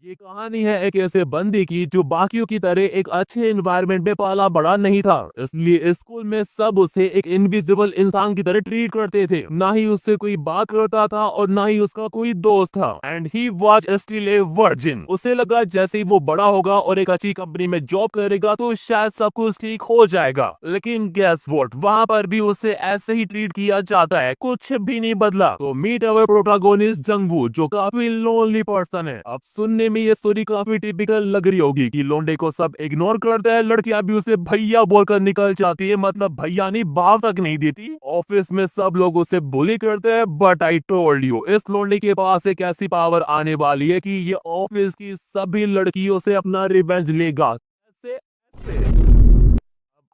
ये कहानी है एक ऐसे बंदी की जो बाकियों की तरह एक अच्छे एनवायरनमेंट में पाला बड़ा नहीं था, इसलिए स्कूल में सब उसे एक इनविजिबल इंसान की तरह ट्रीट करते थे। ना ही उससे कोई बात करता था और ना ही उसका कोई दोस्त था। And he was still a virgin. उसे लगा जैसे ही वो बड़ा होगा और एक अच्छी कंपनी में जॉब करेगा तो शायद सब कुछ ठीक हो जाएगा। लेकिन गेस व्हाट, वहाँ पर भी उसे ऐसे ही ट्रीट किया जाता है, कुछ भी नहीं बदला। तो मीट अवर प्रोटागोनिस्ट जंगवू, जो काफी लोनली पर्सन है। अब सुनने में ये स्टोरी काफी टिपिकल लग रही होगी कि लोंडे को सब इग्नोर करता है, लड़कियां भी उसे भैया बोलकर निकल जाती है, मतलब भैया नहीं भाव तक नहीं देती। ऑफिस में सब लोग उसे बुली करते हैं, बट आई टोल्ड यू, इस लोंडे के पास एक ऐसी पावर आने वाली है कि ये ऑफिस की सभी लड़कियों से अपना रिवेंज लेगा। ऐसे ऐसे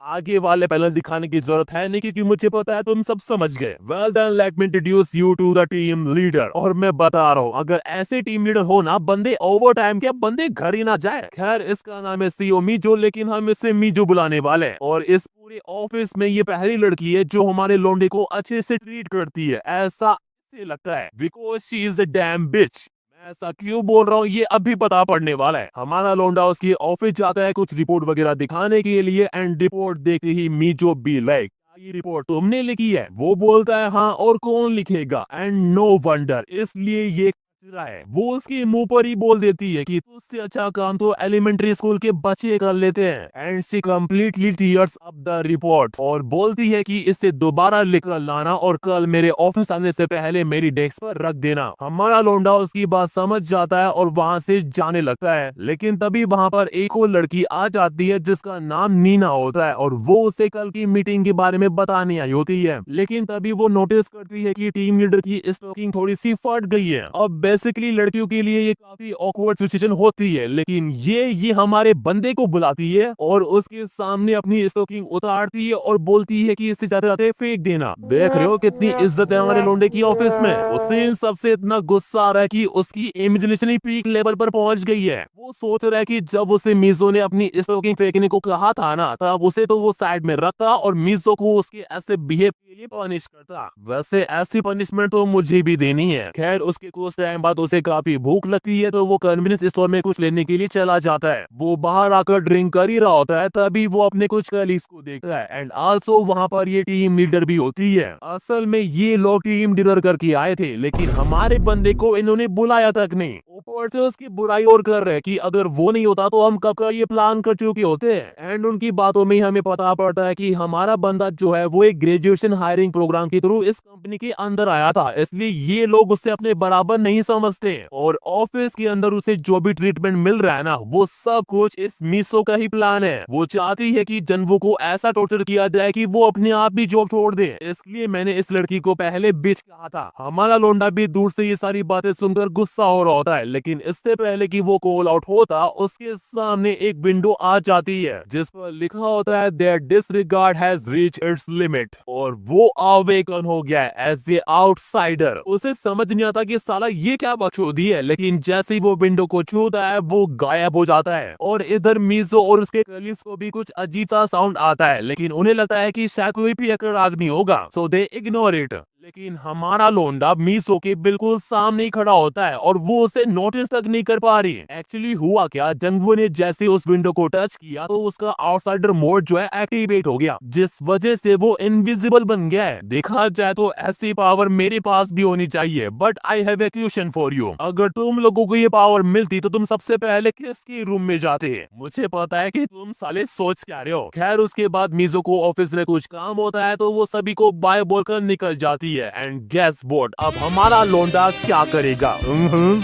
आगे वाले पैनल दिखाने की जरूरत है नहीं, क्योंकि मुझे पता है तुम सब समझ गए। Well then let me introduce you to the team leader. और मैं बता रहा हूँ, अगर ऐसे टीम लीडर हो ना, बंदे ओवर टाइम के बंदे घर ही ना जाए। खैर, इसका नाम है सीओ मीजो, लेकिन हम इसे मीजो बुलाने वाले हैं। और इस पूरे ऑफिस में ये पहली लड़की है जो हमारे लोंडे को अच्छे से ट्रीट करती है, ऐसा इसे लगता है, because she is a damn bitch. ऐसा क्यों बोल रहा हूँ ये अभी पता पड़ने वाला है। हमारा लौंडा उसकी ऑफिस जाता है कुछ रिपोर्ट वगैरह दिखाने के लिए, एंड रिपोर्ट देखते ही मीजो बी लाइक, ये रिपोर्ट तुमने लिखी है? वो बोलता है हाँ, और कौन लिखेगा? एंड नो वंडर, इसलिए ये कचरा है। वो उसके मुंह पर ही बोल देती है कि उससे अच्छा काम तो एलिमेंट्री स्कूल के बच्चे कर लेते हैं। And she completely tears up the report और बोलती है कि इसे दोबारा लिखकर लाना और कल मेरे ऑफिस आने से पहले मेरी डेस्क पर रख देना। हमारा लोंडा उसकी बात समझ जाता है और वहाँ से जाने लगता है। लेकिन तभी वहाँ पर एक और लड़की आ जाती है जिसका नाम नीना होता है, और वो उसे कल की मीटिंग के बारे में बताने आई होती है। लेकिन तभी वो नोटिस करती है कि टीम लीडर की स्टोकिंग थोड़ी सी फट गई है। अब बेसिकली लड़कियों के लिए ये काफी ऑकवर्ड सिचुएशन होती है, लेकिन ये हमारे बंदे को बुलाती है और उसके सामने अपनी स्टोकिंग उतारती है और बोलती है कि इससे जाते जाते फेंक देना। देख रहे हो कितनी इज्जत है हमारे लोंडे की ऑफिस में। उसे इन सबसे इतना गुस्सा आ रहा है कि उसकी इमेजिनेशन ही पीक लेवल पर पहुंच गई है। वो सोच रहा है कि जब उसे मीजो ने अपनी स्टोकिंग फेंकने को कहा था ना, तब उसे तो वो साइड में रखता और मीजो को उसके ऐसे बिहेव के लिए पनिश करता। वैसे ऐसी पनिशमेंट तो मुझे भी देनी है। खैर, उसके कुछ टाइम बाद उसे काफी भूख लगती है, तो वो कन्वीनियंस स्टोर में कुछ लेने के लिए चला जाता है। वो बाहर आकर ड्रिंक कर ही रहा होता है, तभी वो अपने कुछ कलीग्स को देखता है, एंड आल्सो वहाँ पर ये टीम लीडर भी होती है। असल में ये लोग टीम डिनर करके आए थे, लेकिन हमारे बंदे को इन्होंने बुलाया तक नहीं। ऊपर से उसकी बुराई और कर रहे हैं कि अगर वो नहीं होता तो हम कब का ये प्लान कर चुके होते हैं। एंड उनकी बातों में ही हमें पता पड़ता है कि हमारा बंदा जो है वो एक ग्रेजुएशन हायरिंग प्रोग्राम के थ्रू इस कंपनी के अंदर आया था, इसलिए ये लोग उससे अपने बराबर नहीं समझते। और ऑफिस के अंदर उसे जो भी ट्रीटमेंट मिल रहा है ना, वो सब कुछ इस मीसो का ही प्लान है। वो चाहती है कि जनवू को ऐसा टॉर्चर किया जाए कि वो अपने आप ही जॉब छोड़ दे। इसलिए मैंने इस लड़की को पहले बिच कहा था। हमारा लोंडा भी दूर से ये सारी बातें सुनकर गुस्सा हो रहा होता है, लेकिन इससे पहले कि वो कॉल आउट होता, उसके सामने एक विंडो आ जाती है जिस पर लिखा होता है that disregard has reach its limit. और वो अवेकन हो गया एज ए आउटसाइडर। उसे समझ नहीं आता कि साला ये क्या बकचोदी है, लेकिन जैसे ही वो विंडो को छूता है वो गायब हो जाता है। और इधर मीजो और उसके कलीग्स को भी कुछ अजीब सा साउंड आता है, लेकिन उन्हें लगता है कि शायद कोई पियक्कड़ आदमी होगा, सो दे इग्नोर इट। लेकिन हमारा लोंडा मीसो के बिल्कुल सामने ही खड़ा होता है और वो उसे नोटिस तक नहीं कर पा रही। एक्चुअली हुआ क्या, जंगवू ने जैसे उस विंडो को टच किया तो उसका आउटसाइडर मोड जो है एक्टिवेट हो गया, जिस वजह से वो इनविजिबल बन गया है। देखा जाए तो ऐसी पावर मेरे पास भी होनी चाहिए, but I have a question for you. अगर तुम लोगों को ये पावर मिलती तो तुम सबसे पहले किसके रूम में जाते? मुझे पता है कि तुम साले सोच क्या रहे हो। खैर, उसके बाद मीजो को ऑफिस में कुछ काम होता है तो वो सभी को बाय बोलकर निकल जाती है। एंड गेस व्हाट, अब हमारा लोंडा क्या करेगा?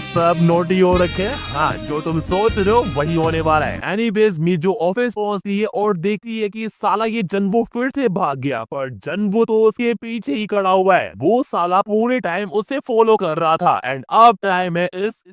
सब नोटी हो रखे हैं। हाँ, जो तुम सोच रहे हो वही होने वाला है। एनीवेज, मीजो ऑफिस पहुंचती है और देखती है कि साला ये जनवो फिर से भाग गया, पर जनवो तो उसके पीछे ही खड़ा हुआ है। वो साला पूरे टाइम उसे फॉलो कर रहा था। एंड अब टाइम है इस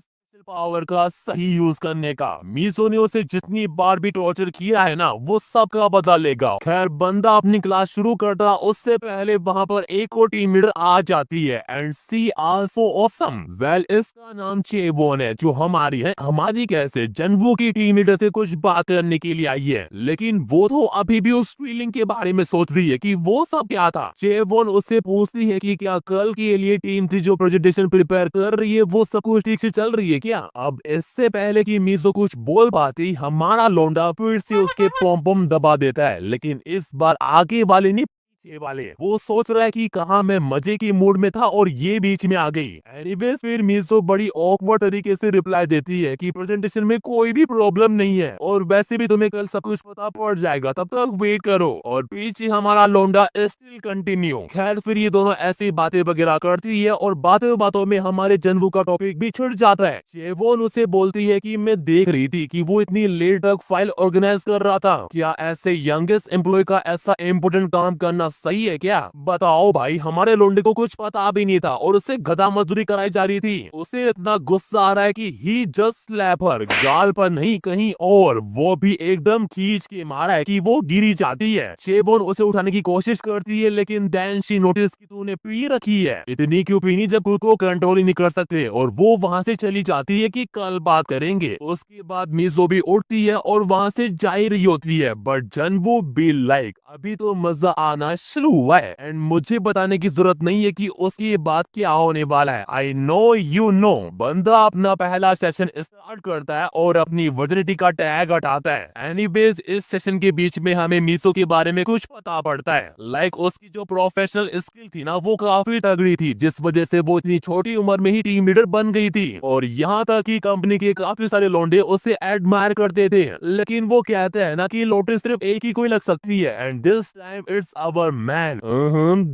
पावर का सही यूज करने का। मीसो ने उसे जितनी बार भी टॉर्चर किया है ना, वो सब का बदला लेगा। खैर, बंदा अपनी क्लास शुरू करता उससे पहले वहां पर एक और टीम लीडर आ जाती है, and she also awesome. Well, इसका नाम चेवोन है, जो हमारी कैसे जनवू की टीम लीडर से कुछ बात करने के लिए आई है। लेकिन वो तो अभी भी उस फीलिंग के बारे में सोच रही है कि वो सब क्या था। चेवोन उससे पूछती है कि क्या कल के लिए टीम थी जो प्रेजेंटेशन प्रिपेयर कर रही है वो सब कुछ ठीक से चल रही है क्या? क्या? अब इससे पहले कि मीजो कुछ बोल पाती, हमारा लौंडा फिर से उसके पॉम पॉम दबा देता है, लेकिन इस बार आगे वाले नहीं पीछे वाले। वो सोच रहा है कि कहा मैं मजे की मूड में था और ये बीच में आ गई। एनीवेज फिर मीजो बड़ी ऑकवर्ड तरीके से रिप्लाई देती है कि प्रेजेंटेशन में कोई भी प्रॉब्लम नहीं है और वैसे भी तुम्हें कल सब कुछ पता पड़ जाएगा, तब तक वेट करो। और पीछे हमारा लौंडा स्टिल कंटिन्यू। खैर फिर ये दोनों ऐसी बातें वगैरह करती है और बातों बातों में हमारे जनवू का टॉपिक भी छिड़ जाता है। चेवोन उसे बोलती है कि मैं देख रही थी कि वो इतनी लेट तक फाइल ऑर्गेनाइज कर रहा था। क्या ऐसे यंगेस्ट एम्प्लॉय का ऐसा इम्पोर्टेंट काम करना सही है क्या? बताओ भाई, हमारे लोंडे को कुछ पता भी नहीं था और उसे गधा मजदूरी कराई जा रही थी। उसे इतना गुस्सा आ रहा है कि ही जस्ट स्लैप हर, गाल पर नहीं कहीं और, वो भी एकदम खींच के मारा है कि वो गिरी जाती है। चेबोन उसे उठाने की कोशिश करती है, लेकिन देन शी नोटिस कि तूने पी रखी है। इतनी क्यों पीनी जब खुद को कंट्रोल ही नहीं कर सकते, और वो वहां से चली जाती है कि कल बात करेंगे। उसके बाद मिजो भी उठती है और वहां से जा ही रही होती है, बट जनवू बी लाइक अभी तो मजा आना शुरू हुआ है एंड मुझे बताने की जरूरत नहीं है कि उसके बाद क्या होने वाला है। I know you know. बंदा अपना पहला सेशन स्टार्ट करता है और अपनी वर्जिनिटी का टैग हटाता है। एनीवेज इस सेशन के बीच में हमें मीसो के बारे में कुछ पता पड़ता है। लाइक उसकी जो प्रोफेशनल स्किल थी ना, वो काफी तगड़ी थी, जिस वजह से वो इतनी छोटी उम्र में ही टीम लीडर बन गई थी। और यहाँ तक कि कंपनी के काफी सारे लौंडे उसे एडमायर करते थे। लेकिन वो कहते हैं ना कि लोटस सिर्फ एक ही कोई लग सकती है and this time it's our man.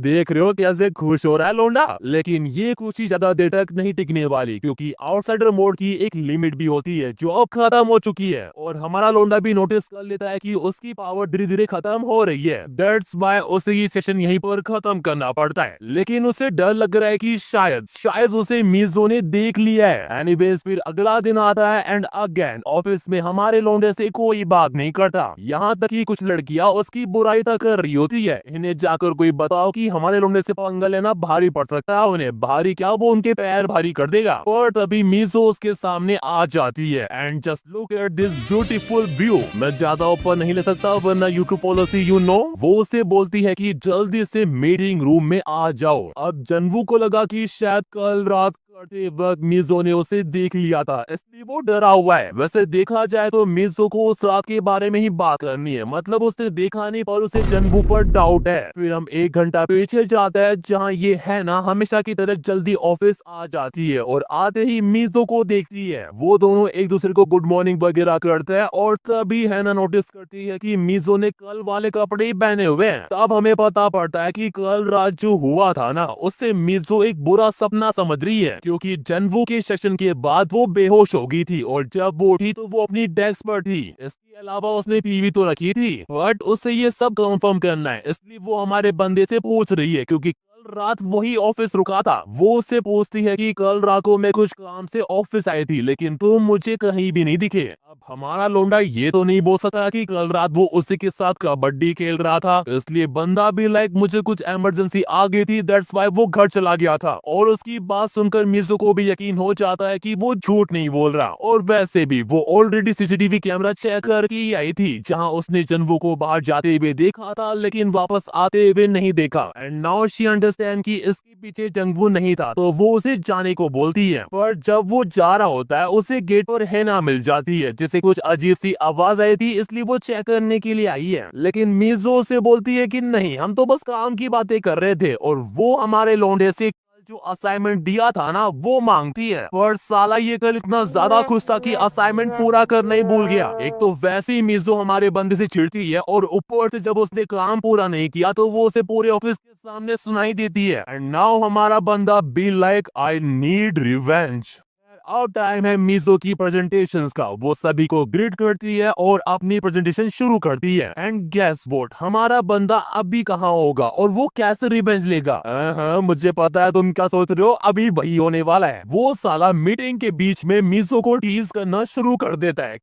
देख रहे हो कैसे खुश हो रहा है लौंडा। लेकिन ये खुशी ज्यादा देर तक नहीं टिकने वाली, क्योंकि आउटसाइडर मोड की एक लिमिट भी होती है जो अब खत्म हो चुकी है। और हमारा लौंडा भी नोटिस कर लेता है कि उसकी पावर धीरे धीरे खत्म हो रही है। दैट्स व्हाई उसे ये सेशन यहीं पर खत्म करना पड़ता है। लेकिन उसे डर लग रहा है कि शायद उसे मिजो ने देख लिया है। एनीवेज फिर अगला दिन आता है एंड अगेन ऑफिस में हमारे लौंडे से कोई बात नहीं करता। यहाँ तक कि कुछ लड़कियां उसकी बुराई तक कर रही होती है। इन्हें जाकर कोई बताओ कि हमारे लौंडे से पंगा लेना भारी पड़ सकता है। उन्हें भारी क्या, वो उनके पैर भारी कर देगा। और तभी मिजो उसके सामने आ जाती है and just look at this beautiful view. मैं ज्यादा ऊपर नहीं ले सकता वरना यूट्यूब पॉलिसी यू नो। वो उसे बोलती है कि जल्दी से मीटिंग रूम में आ जाओ। अब जनवू को लगा कि शायद कल रात करते वक्त मिजो ने उसे देख लिया था, इसलिए वो डरा हुआ है। वैसे देखा जाए तो मिजो को उस रात के बारे में ही बात करनी है, मतलब उसने देखा नहीं पर उसे जनवू पर डाउट है। फिर हम 1 घंटा पीछे जाते हैं, जहाँ ये है ना हमेशा की तरह जल्दी ऑफिस आ जाती है और आते ही मिजो को देखती है। वो दोनों एक दूसरे को गुड मॉर्निंग वगैरह करते हैं और तभी है ना नोटिस करती है कि मिजो ने कल वाले कपड़े ही पहने हुए हैं। तब हमें पता पड़ता है कि कल रात जो हुआ था ना, उससे मिजो एक बुरा सपना समझ रही है, क्योंकि जनवू के सेशन के बाद वो बेहोश हो गई थी और जब वो उठी तो वो अपनी डेस्क पर थी। इसके अलावा उसने पीवी तो रखी थी, बट उससे ये सब कंफर्म करना है, इसलिए वो हमारे बंदे से पूछ रही है, क्योंकि कल रात वही ऑफिस रुका था। वो उससे पूछती है कि कल रात को मैं कुछ काम से ऑफिस आई थी, लेकिन तुम मुझे कहीं भी नहीं दिखे। अब हमारा लोंडा ये तो नहीं बोल सकता कि कल रात वो उसी के साथ कबड्डी खेल रहा था, इसलिए बंदा भी लाइक मुझे कुछ इमरजेंसी आ गई थी, दैट्स व्हाई वो घर चला गया था। और उसकी बात सुनकर मिजो को भी यकीन हो जाता है कि वो झूठ नहीं बोल रहा। और वैसे भी वो ऑलरेडी सीसीटीवी कैमरा चेक करके आई थी, जहां उसने जनवू को बाहर जाते हुए देखा था लेकिन वापस आते हुए नहीं देखा। एंड नाउ शी अंडरस्टैंड कि इसके पीछे जनवू नहीं था, तो वो उसे जाने को बोलती है। पर जब वो जा रहा होता है, उसे गेट पर हेना मिल जाती है, जिसे कुछ अजीब सी आवाज आई थी, इसलिए वो चेक करने के लिए आई है। लेकिन मिजो से बोलती है कि नहीं, हम तो बस काम की बातें कर रहे थे, और वो हमारे लौंडे से जो असाइनमेंट दिया था ना वो मांगती है। पर साला ये कल इतना ज्यादा खुश था कि असाइनमेंट पूरा करना ही भूल गया। एक तो वैसे ही मिजो हमारे बंदे से चिढ़ती है और ऊपर से जब उसने काम पूरा नहीं किया तो वो उसे पूरे ऑफिस के सामने सुनाई देती है। एंड नाउ हमारा बंदा be like I need revenge. अब टाइम है मिजो की प्रेजेंटेशंस का। वो सभी को ग्रीट करती है और अपनी प्रेजेंटेशन शुरू करती है। एंड गेस व्हाट, हमारा बंदा अभी कहाँ होगा और वो कैसे रिवेंज लेगा? हाँ, मुझे पता है तुम क्या सोच रहे हो, अभी वही होने वाला है। वो साला मीटिंग के बीच में मिजो को टीज करना शुरू कर देता है।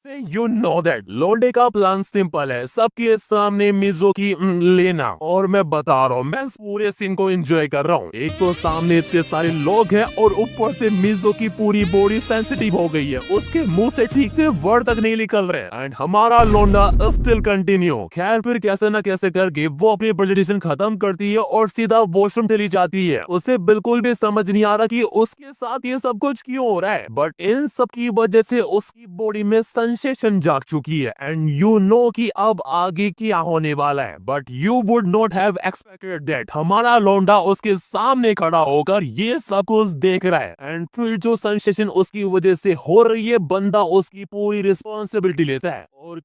यू नो दैट लौंडे का प्लान सिंपल है, सबके सामने मिजो की लेना। और मैं बता रहा हूँ, मैं इस पूरे सीन को एंजॉय कर रहा हूँ। एक तो सामने इतने सारे लोग हैं और ऊपर से मिजो की पूरी बॉडी सेंसिटिव हो गई है, उसके मुंह से ठीक से वर्ड तक नहीं निकल रहे एंड हमारा लौंडा स्टिल कंटिन्यू। खैर फिर कैसे ना कैसे करके वो अपनी प्रेजेंटेशन खत्म करती है और सीधा वॉशरूम चली जाती है। उसे बिल्कुल भी समझ नहीं आ रहा कि उसके साथ ये सब कुछ क्यों हो रहा है, बट इन सब की वजह से उसकी बॉडी में सेंसेशन जाग चुकी है एंड यू नो कि अब आगे क्या होने वाला है। But you would not have expected that हमारा लौंडा उसके सामने खड़ा होकर ये सब कुछ देख रहा है एंड फिर जो सेंसेशन उसकी वजह से हो रही है, बंदा उसकी पूरी रिस्पॉन्सिबिलिटी लेता है और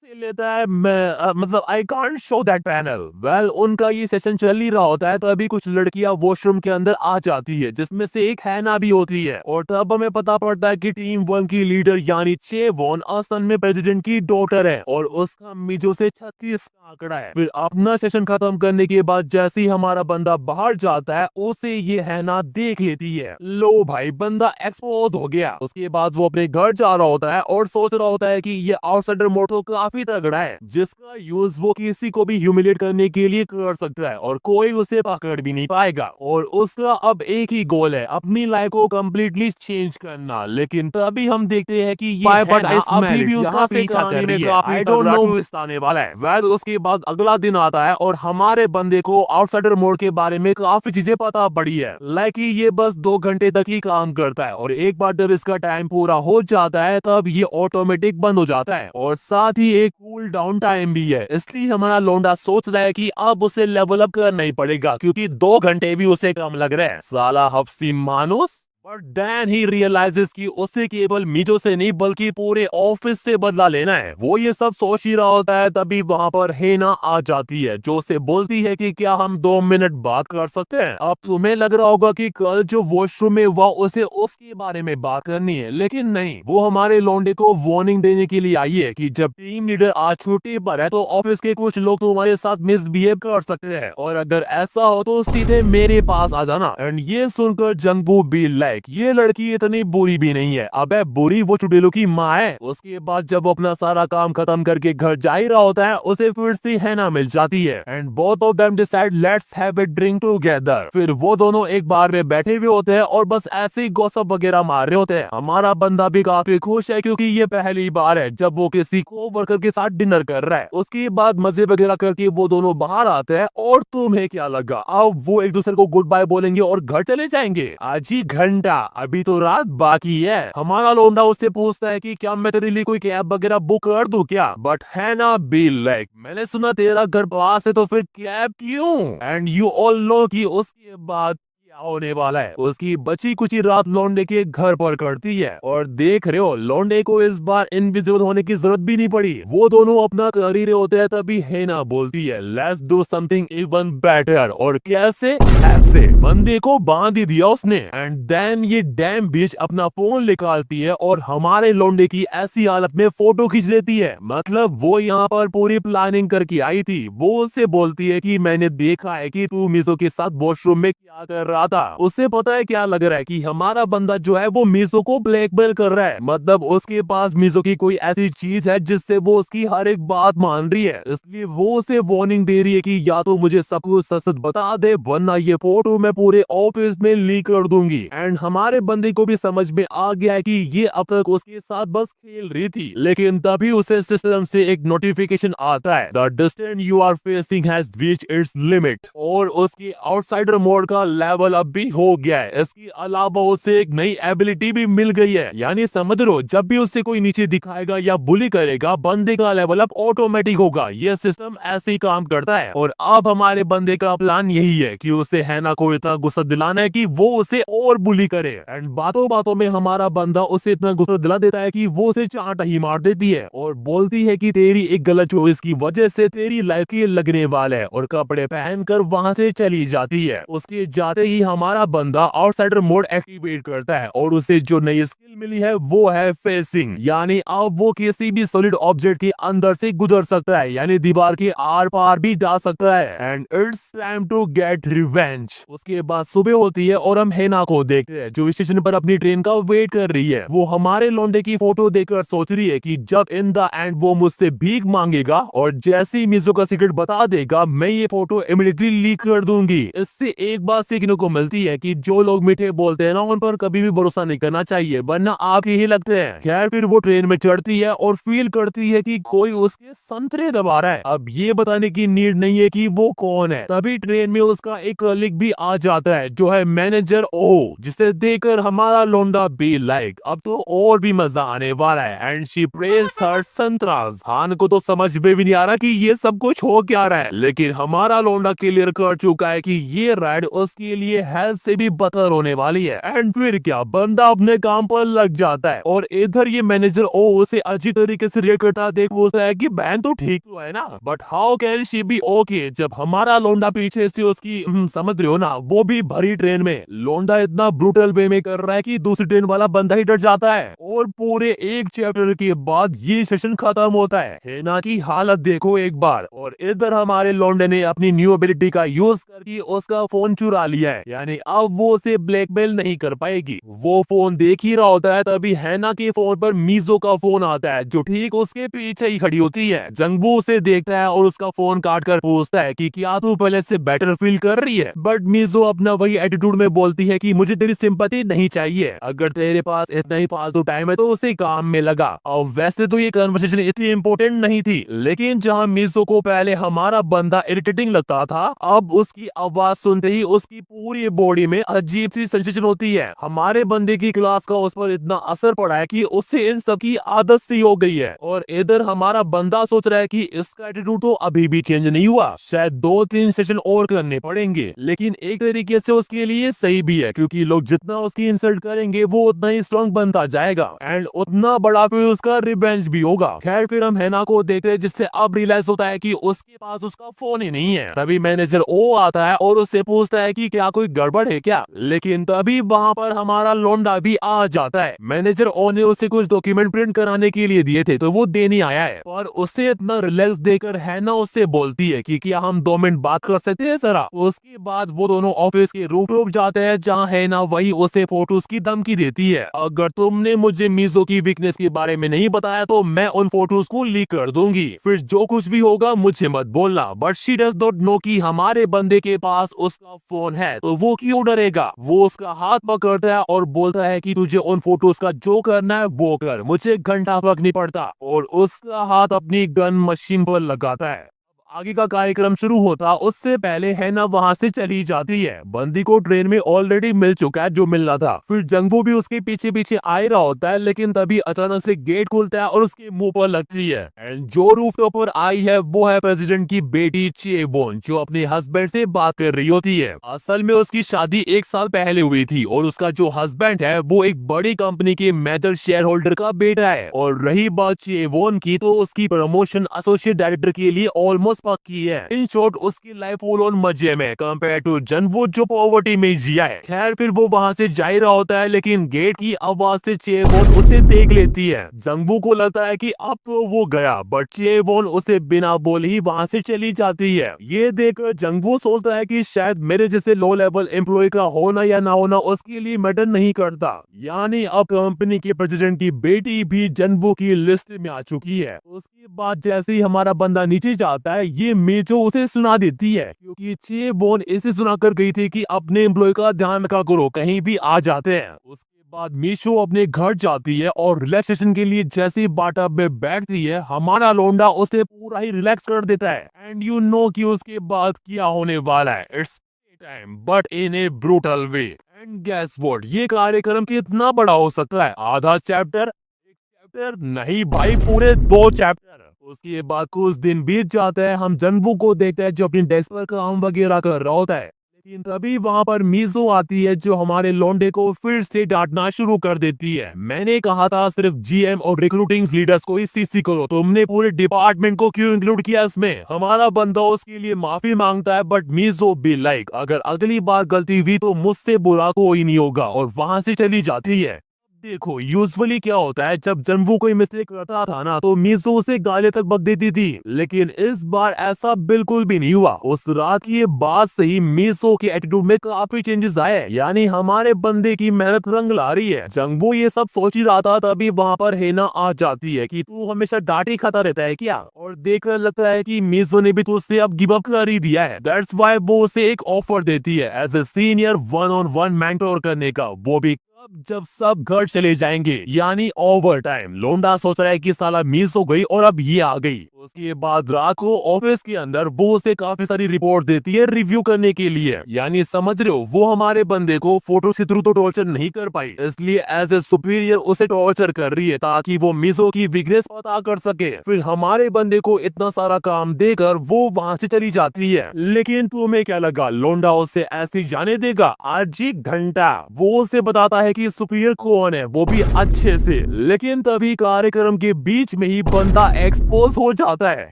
लेता है। मैं मतलब I can't show that panel. Well उनका ये सेशन चल ही रहा होता है, तभी कुछ लड़कियां वॉशरूम के अंदर आ जाती है, जिसमें से एक हैना भी होती है। और तब हमें पता पड़ता है कि टीम 1 की लीडर यानी चेवॉन असल में प्रेसिडेंट की डॉटर है और उसका मिजो से 36 का आंकड़ा है। फिर अपना सेशन खत्म करने के बाद जैसे ही हमारा बंदा बाहर जाता है, उसे ये हैना देख लेती है। लो भाई, बंदा एक्सपोज हो गया। उसके बाद वो अपने घर जा रहा होता है और सोच रहा होता है कि ये आउटसाइडर मोड तो काफी तगड़ा है, जिसका यूज वो किसी को भी ह्यूमिलेट करने के लिए कर सकता है और कोई उसे पकड़ भी नहीं पाएगा। और उसका अब एक ही गोल है, अपनी लाइफ को कम्प्लीटली चेंज करना। लेकिन तभी हम देखते हैं कि ये हैना अभी भी उसका पीछा कर रही है। आई डोंट नो ट्विस्ट आने वाला है। वेल उसके बाद अगला दिन आता है और हमारे बंदे को आउटसाइडर मोड के बारे में काफी चीजें पता पड़ी है, लाइक ये बस 2 घंटे तक ही काम करता है और एक बार जब इसका टाइम पूरा हो जाता है तब ये ऑटोमेटिक बंद हो जाता है और साथ ही एक कूल डाउन टाइम भी है। इसलिए हमारा लौंडा सोच रहा है कि अब उसे लेवल अप करना ही पड़ेगा, क्योंकि 2 घंटे भी उसे कम लग रहे हैं। साला हफ्सी मानुस। बट देन ही रियलाइजेस कि उसे केवल मिजो से नहीं बल्कि पूरे ऑफिस से बदला लेना है। वो ये सब सोच ही रहा होता है, तभी वहां पर हेना आ जाती है जो उसे बोलती है कि क्या हम 2 मिनट बात कर सकते हैं। अब तुम्हें लग रहा होगा कि कल जो वॉशरूम में हुआ उसे उसके बारे में बात करनी है, लेकिन नहीं, वो हमारे लौंडे को वार्निंग देने के लिए आई है कि जब टीम लीडर आज छुट्टी पर है तो ऑफिस के कुछ लोग तुम्हारे साथ मिसबिहेव कर सकते हैं और अगर ऐसा हो तो सीधे मेरे पास आ जाना। एंड ये सुनकर जंगू भी लाइक ये लड़की इतनी बुरी भी नहीं है। अबे बुरी वो चुड़ैलों की माँ है। उसके बाद जब वो अपना सारा काम खत्म करके घर जा ही रहा होता है, उसे फिर से हैना मिल जाती है and both of them decide let's have a drink together. फिर वो दोनों एक बार में बैठे हुए होते हैं और बस ऐसे ही गॉसिप वगैरह मार रहे होते हैं। हमारा बंदा भी काफी खुश है क्योंकि ये पहली बार है जब वो किसी को वर्कर के साथ डिनर कर रहा है। उसके बाद मजे वगैरह करके वो दोनों बाहर आते हैं और तुम्हें क्या लगा, अब वो एक दूसरे को गुड बाय बोलेंगे और घर चले जाएंगे। आज ही घंटा, अभी तो रात बाकी है। हमारा लौंडा उससे पूछता है कि क्या मैं तेरे लिए कोई कैब वगैरह बुक कर दूं क्या, बट है ना बी लाइक मैंने सुना तेरा घर पास है तो फिर कैब क्यों। एंड यू ऑल नो कि उसके बाद क्या होने वाला है। उसकी बची कुची रात लौंडे के घर पर कटती है और देख रहे हो लौंडे को इस बार इनविजिबल होने की जरूरत भी नहीं पड़ी। वो दोनों अपना कर ही रहे होते हैं, तभी हेना बोलती है let's do something even better. और कैसे, ऐसे बंदे को बांध ही दिया उसने एंड देन ये डैम बीच अपना फोन निकालती है और हमारे लौंडे की ऐसी हालत में फोटो खींच लेती है। मतलब वो यहाँ पर पूरी प्लानिंग करके आई थी। वो उससे बोलती है कि मैंने देखा है कि तू मिसो के साथ वॉशरूम में क्या कर रहा था। उसे पता है क्या लग रहा है कि हमारा बंदा जो है वो मिसो को ब्लैकमेल कर रहा है, मतलब उसके पास मिसो की कोई ऐसी चीज है जिससे वो उसकी हर एक बात मान रही है। इसलिए वो उसे वार्निंग दे रही है कि या तो मुझे सब कुछ सच बता दे वरना ये फोटो मैं पूरे ऑफिस में लीक कर दूंगी। एंड हमारे बंदे को भी समझ में आ गया है कि ये अब तक उसके साथ बस खेल रही थी। लेकिन तभी उसे सिस्टम से एक नोटिफिकेशन आता है the distance you are facing has reached its limit और उसकी आउटसाइडर मोड का लेवल अब भी हो गया है। इसके अलावा उसे एक नई एबिलिटी भी मिल गई है, यानी समझ लो जब भी उसे कोई नीचे दिखाएगा या बुली करेगा बंदे का लेवल अप ऑटोमेटिक होगा। यह सिस्टम ऐसे ही काम करता है और अब हमारे बंदे का प्लान यही है कि उसे हैना को इतना गुस्सा दिलाना है कि वो उसे और बुली करे। एंड बातों बातों में हमारा बंदा उसे इतना गुस्सा दिला देता है कि वो उसे चांटा ही मार देती है और बोलती है कि तेरी एक गलत चॉइस की वजह से तेरी लाइफ की लगने वाला है और कपड़े पहनकर वहां से चली जाती है। उसके जाते ही हमारा बंदा आउटसाइडर मोड एक्टिवेट करता है और उसे जो नई स्किल मिली है वो है फेसिंग, यानी अब वो किसी भी सॉलिड ऑब्जेक्ट के अंदर से गुजर सकता है, यानी दीवार के आर पार भी जा सकता है। And it's time to get revenge. उसके बाद सुबह होती है और हम हेना को देखते हैं जो स्टेशन पर अपनी ट्रेन का वेट कर रही है। वो हमारे लौंडे की फोटो देखकर सोच रही है कि जब इन द एंड वो मुझसे भीख मांगेगा और जैसे ही मिजो का सीक्रेट बता देगा मैं ये फोटो इमीडिएटली लीक कर दूंगी। इससे एक बात सीखने को मिलती है कि जो लोग मीठे बोलते हैं ना उन पर कभी भी भरोसा नहीं करना चाहिए, वरना आप ही लगते हैं। खैर फिर वो ट्रेन में चढ़ती है और फील करती है कि कोई उसके संतरे दबा रहा है। अब ये बताने की नीड नहीं है कि वो कौन है। तभी ट्रेन में उसका एक कलीग भी आ जाता है जो है मैनेजर ओ, जिसे देखकर हमारा लोंडा बी लाइक अब तो और भी मजा आने वाला है। एंड शी प्रेज हर संतरास। हान को तो समझ में भी नहीं आ रहा कि ये सब कुछ हो क्या रहा है, लेकिन हमारा लोंडा क्लियर कर चुका है कि ये राइड उसके लिए हेल्थ से भी बदतर होने वाली है। एंड फिर क्या, बंदा अपने काम पर लग जाता है और इधर ये मैनेजर ओ उसे अच्छी तरीके से रिएक्ट करता देख बोलता है कि बहन तो ठीक तो है ना, but how can she be okay जब हमारा लोंडा पीछे से उसकी समझ रहे हो ना, वो भी भरी ट्रेन में। लोंडा इतना ब्रूटल वे में कर रहा है कि दूसरी ट्रेन वाला बंदा ही डर जाता है। और पूरे एक चैप्टर के बाद ये सेशन खत्म होता है। हेना की हालत देखो एक बार। और इधर हमारे लोंडे ने अपनी न्यू एबिलिटी का यूज करके उसका फोन चुरा लिया है, यानी अब वो उसे ब्लैकमेल नहीं कर पाएगी। वो फोन देख ही रहा होता है तभी हेना के फोन पर मीजो का फोन आता है जो ठीक उसके पीछे ही खड़ी होती है। जंगबू उसे देखता है और उसका फोन काट कर पूछता है कि क्या तू पहले से बेटर फील कर रही है, बट मीजो अपना वही एटीट्यूड में बोलती है कि मुझे तेरी सिंपैथी नहीं चाहिए, अगर तेरे पास इतना ही फालतू टाइम है तो उसे काम में लगा। और वैसे तो ये कन्वर्सेशन इतनी इंपॉर्टेंट नहीं थी, लेकिन जहाँ मीजो को पहले हमारा बंदा इरिटेटिंग लगता था, अब उसकी आवाज सुनते ही उसकी पूरी बॉडी में अजीब सी सेंसेशन होती है। हमारे बंदे की क्लास का उस पर इतना असर पड़ा है कि उससे इन सब की आदत सी हो गई है। और इधर हमारा बंदा सोच रहा है कि इसका एटीट्यूड तो अभी भी चेंज नहीं हुआ, शायद 2-3 सेशन और करने पड़ेंगे। लेकिन एक तरीके से उसके लिए सही भी है क्योंकि लोग जितना उसकी इंसल्ट करेंगे वो उतना ही स्ट्रॉन्ग बनता जाएगा एंड उतना बड़ा फिर उसका रिवेंज भी होगा। खैर फिर हम हेना को देखते हैं जिससे अब रियलाइज होता है कि उसके पास उसका फोन ही नहीं है। तभी मैनेजर ओ आता है और उससे पूछता है कि क्या कोई गड़बड़ है क्या, लेकिन तभी वहाँ पर हमारा लोंडा भी आ जाता है। मैनेजर ओ ने उसे कुछ डॉक्यूमेंट प्रिंट कराने के लिए दिए थे तो वो देने आया है, पर उसे इतना रिलैक्स देकर हेना उससे बोलती है कि क्या हम 2 मिनट बात कर सकते हैं जरा। उसके बाद वो दोनों ऑफिस के रूम जाते हैं जहाँ हेना वही उसे फोटोज की धमकी देती है, अगर तुमने मुझे मीजो की वीकनेस के बारे में नहीं बताया तो मैं उन फोटोज को लीक कर दूंगी, फिर जो कुछ भी होगा मुझे मत बोलना। But she does not know कि हमारे बंदे के पास उसका फोन है तो वो क्यों डरेगा। वो उसका हाथ पकड़ता है और बोलता है कि तुझे उन फोटोज का जो करना है वो कर, मुझे घंटा फर्क नहीं पड़ता, और उसका हाथ अपनी गन मशीन पर लगाता है। आगे का कार्यक्रम शुरू होता उससे पहले हेना वहां से चली जाती है। बंदी को ट्रेन में ऑलरेडी मिल चुका है जो मिलना था। फिर जंगबू भी उसके पीछे पीछे आ रहा होता है, लेकिन तभी अचानक से गेट खुलता है और उसके मुंह पर लगती है। एंड जो रूफटॉप पर आई है वो है प्रेसिडेंट की बेटी चेबोन जो अपने हस्बैंड से बात कर रही होती है। असल में उसकी शादी 1 साल पहले हुई थी और उसका जो हस्बैंड है वो एक बड़ी कंपनी के मेजर शेयर होल्डर का बेटा है। और रही बात चेबोन की तो उसकी प्रमोशन एसोसिएट डायरेक्टर के लिए ऑलमोस्ट पक्की है। इन शॉर्ट उसकी लाइफ फुल ऑन मजे में कंपेयर टू जनवो जो पॉवर्टी में जिया है। खैर फिर वो वहां से जा ही रहा होता है, लेकिन गेट की आवाज से चेबोन उसे देख लेती है। जंगबू को लगता है कि अब तो वो गया, बट चेबोन उसे बिना बोले ही वहां से चली जाती है। ये देखकर जंगबू सोचता है कि शायद मेरे जैसे लो लेवल एम्प्लॉय का होना या ना होना उसके लिए मैटर नहीं करता, यानी अब कंपनी के प्रेसिडेंट की बेटी भी जनवो की लिस्ट में आ चुकी है। उसके बाद जैसे ही हमारा बंदा नीचे जाता है ये मेजो उसे सुना देती है क्योंकि चेबोन इसे सुनाकर गई थी कि अपने एम्प्लॉय का ध्यान रखा करो कहीं भी आ जाते हैं। उसके बाद मीशो अपने घर जाती है और रिलैक्सेशन के लिए जैसे ही बाटअब में बैठती है हमारा लोंडा उसे पूरा ही रिलैक्स कर देता है। एंड यू नो कि उसके बाद क्या होने वाला है, it's time but in a brutal way. And guess what, ये कार्यक्रम कितना बड़ा हो सकता है, आधा चैप्टर, एक चैप्टर नहीं भाई पूरे 2 चैप्टर। उसके बाद कुछ दिन बीत जाते हैं, हम जनवू को देखते हैं जो अपनी डेस्क पर काम वगैरह कर रहा होता है। लेकिन तभी वहां पर मीजो आती है जो हमारे लौंडे को फिर से डांटना शुरू कर देती है। मैंने कहा था सिर्फ जीएम और रिक्रूटिंग लीडर्स को ही सीसी करो, तुमने पूरे डिपार्टमेंट को क्यों इंक्लूड किया इसमें? हमारा बंदा उसके लिए माफी मांगता है बट मीजो बी लाइक अगर अगली बार गलती हुई तो मुझसे बुरा कोई नहीं होगा और वहां से चली जाती है। देखो यूजुअली क्या होता है, जब जंबू कोई मिस्टेक करता था ना तो मीजो उसे गाली तक बक देती थी, लेकिन इस बार ऐसा बिल्कुल भी नहीं हुआ। उस रात की ये बात से ही मीजो के एटीट्यूड में काफी चेंजेस आए, यानी हमारे बंदे की मेहनत रंग ला रही है। जंबू ये सब सोच ही रहा था तभी वहां पर हेना आ जाती है कि तू हमेशा डांट ही खाता रहता है क्या, और देखकर लगता है कि मीजो ने भी तुझसे अब गिव अप कर ही दिया है। दैट्स व्हाई वो उसे एक ऑफर देती है as a senior 1-on-1 mentor करने का, वो भी अब जब सब घर चले जाएंगे, यानी ओवर टाइम। लोंडा सोच रहा है कि साला मिस हो गई और अब ये आ गई। उसके बाद रात को ऑफिस के अंदर वो उसे काफी सारी रिपोर्ट देती है रिव्यू करने के लिए, यानी समझ रहे हो वो हमारे बंदे को फोटो के थ्रू तो टॉर्चर नहीं कर पाई, इसलिए एज ए सुपीरियर उसे टॉर्चर कर रही है ताकि वो मिसो की वीकनेस पता कर सके। फिर हमारे बंदे को इतना सारा काम देकर वो वहां से चली जाती है। लेकिन तुम्हें क्या लगा लोंडा उसे ऐसे जाने देगा? आज ही घंटा वो उसे बताता है कि सुपीरियर कौन है, वो भी अच्छे से। लेकिन तभी कार्यक्रम के बीच में ही बंदा एक्सपोज हो जाता है।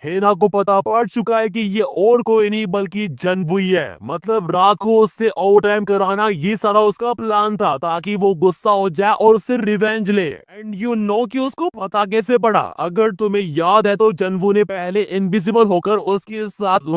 हेना को पता पड़ चुका है कि ये और कोई नहीं बल्कि जनवुई है। मतलब रात को उससे ओवर टाइम कराना ये सारा उसका प्लान था ताकि वो गुस्सा हो जाए और उससे रिवेंज ले। एंड यू नो कि उसको पता कैसे पड़ा? अगर तुम्हें याद है तो जनवू ने पहले इनविजिबल होकर उसके साथ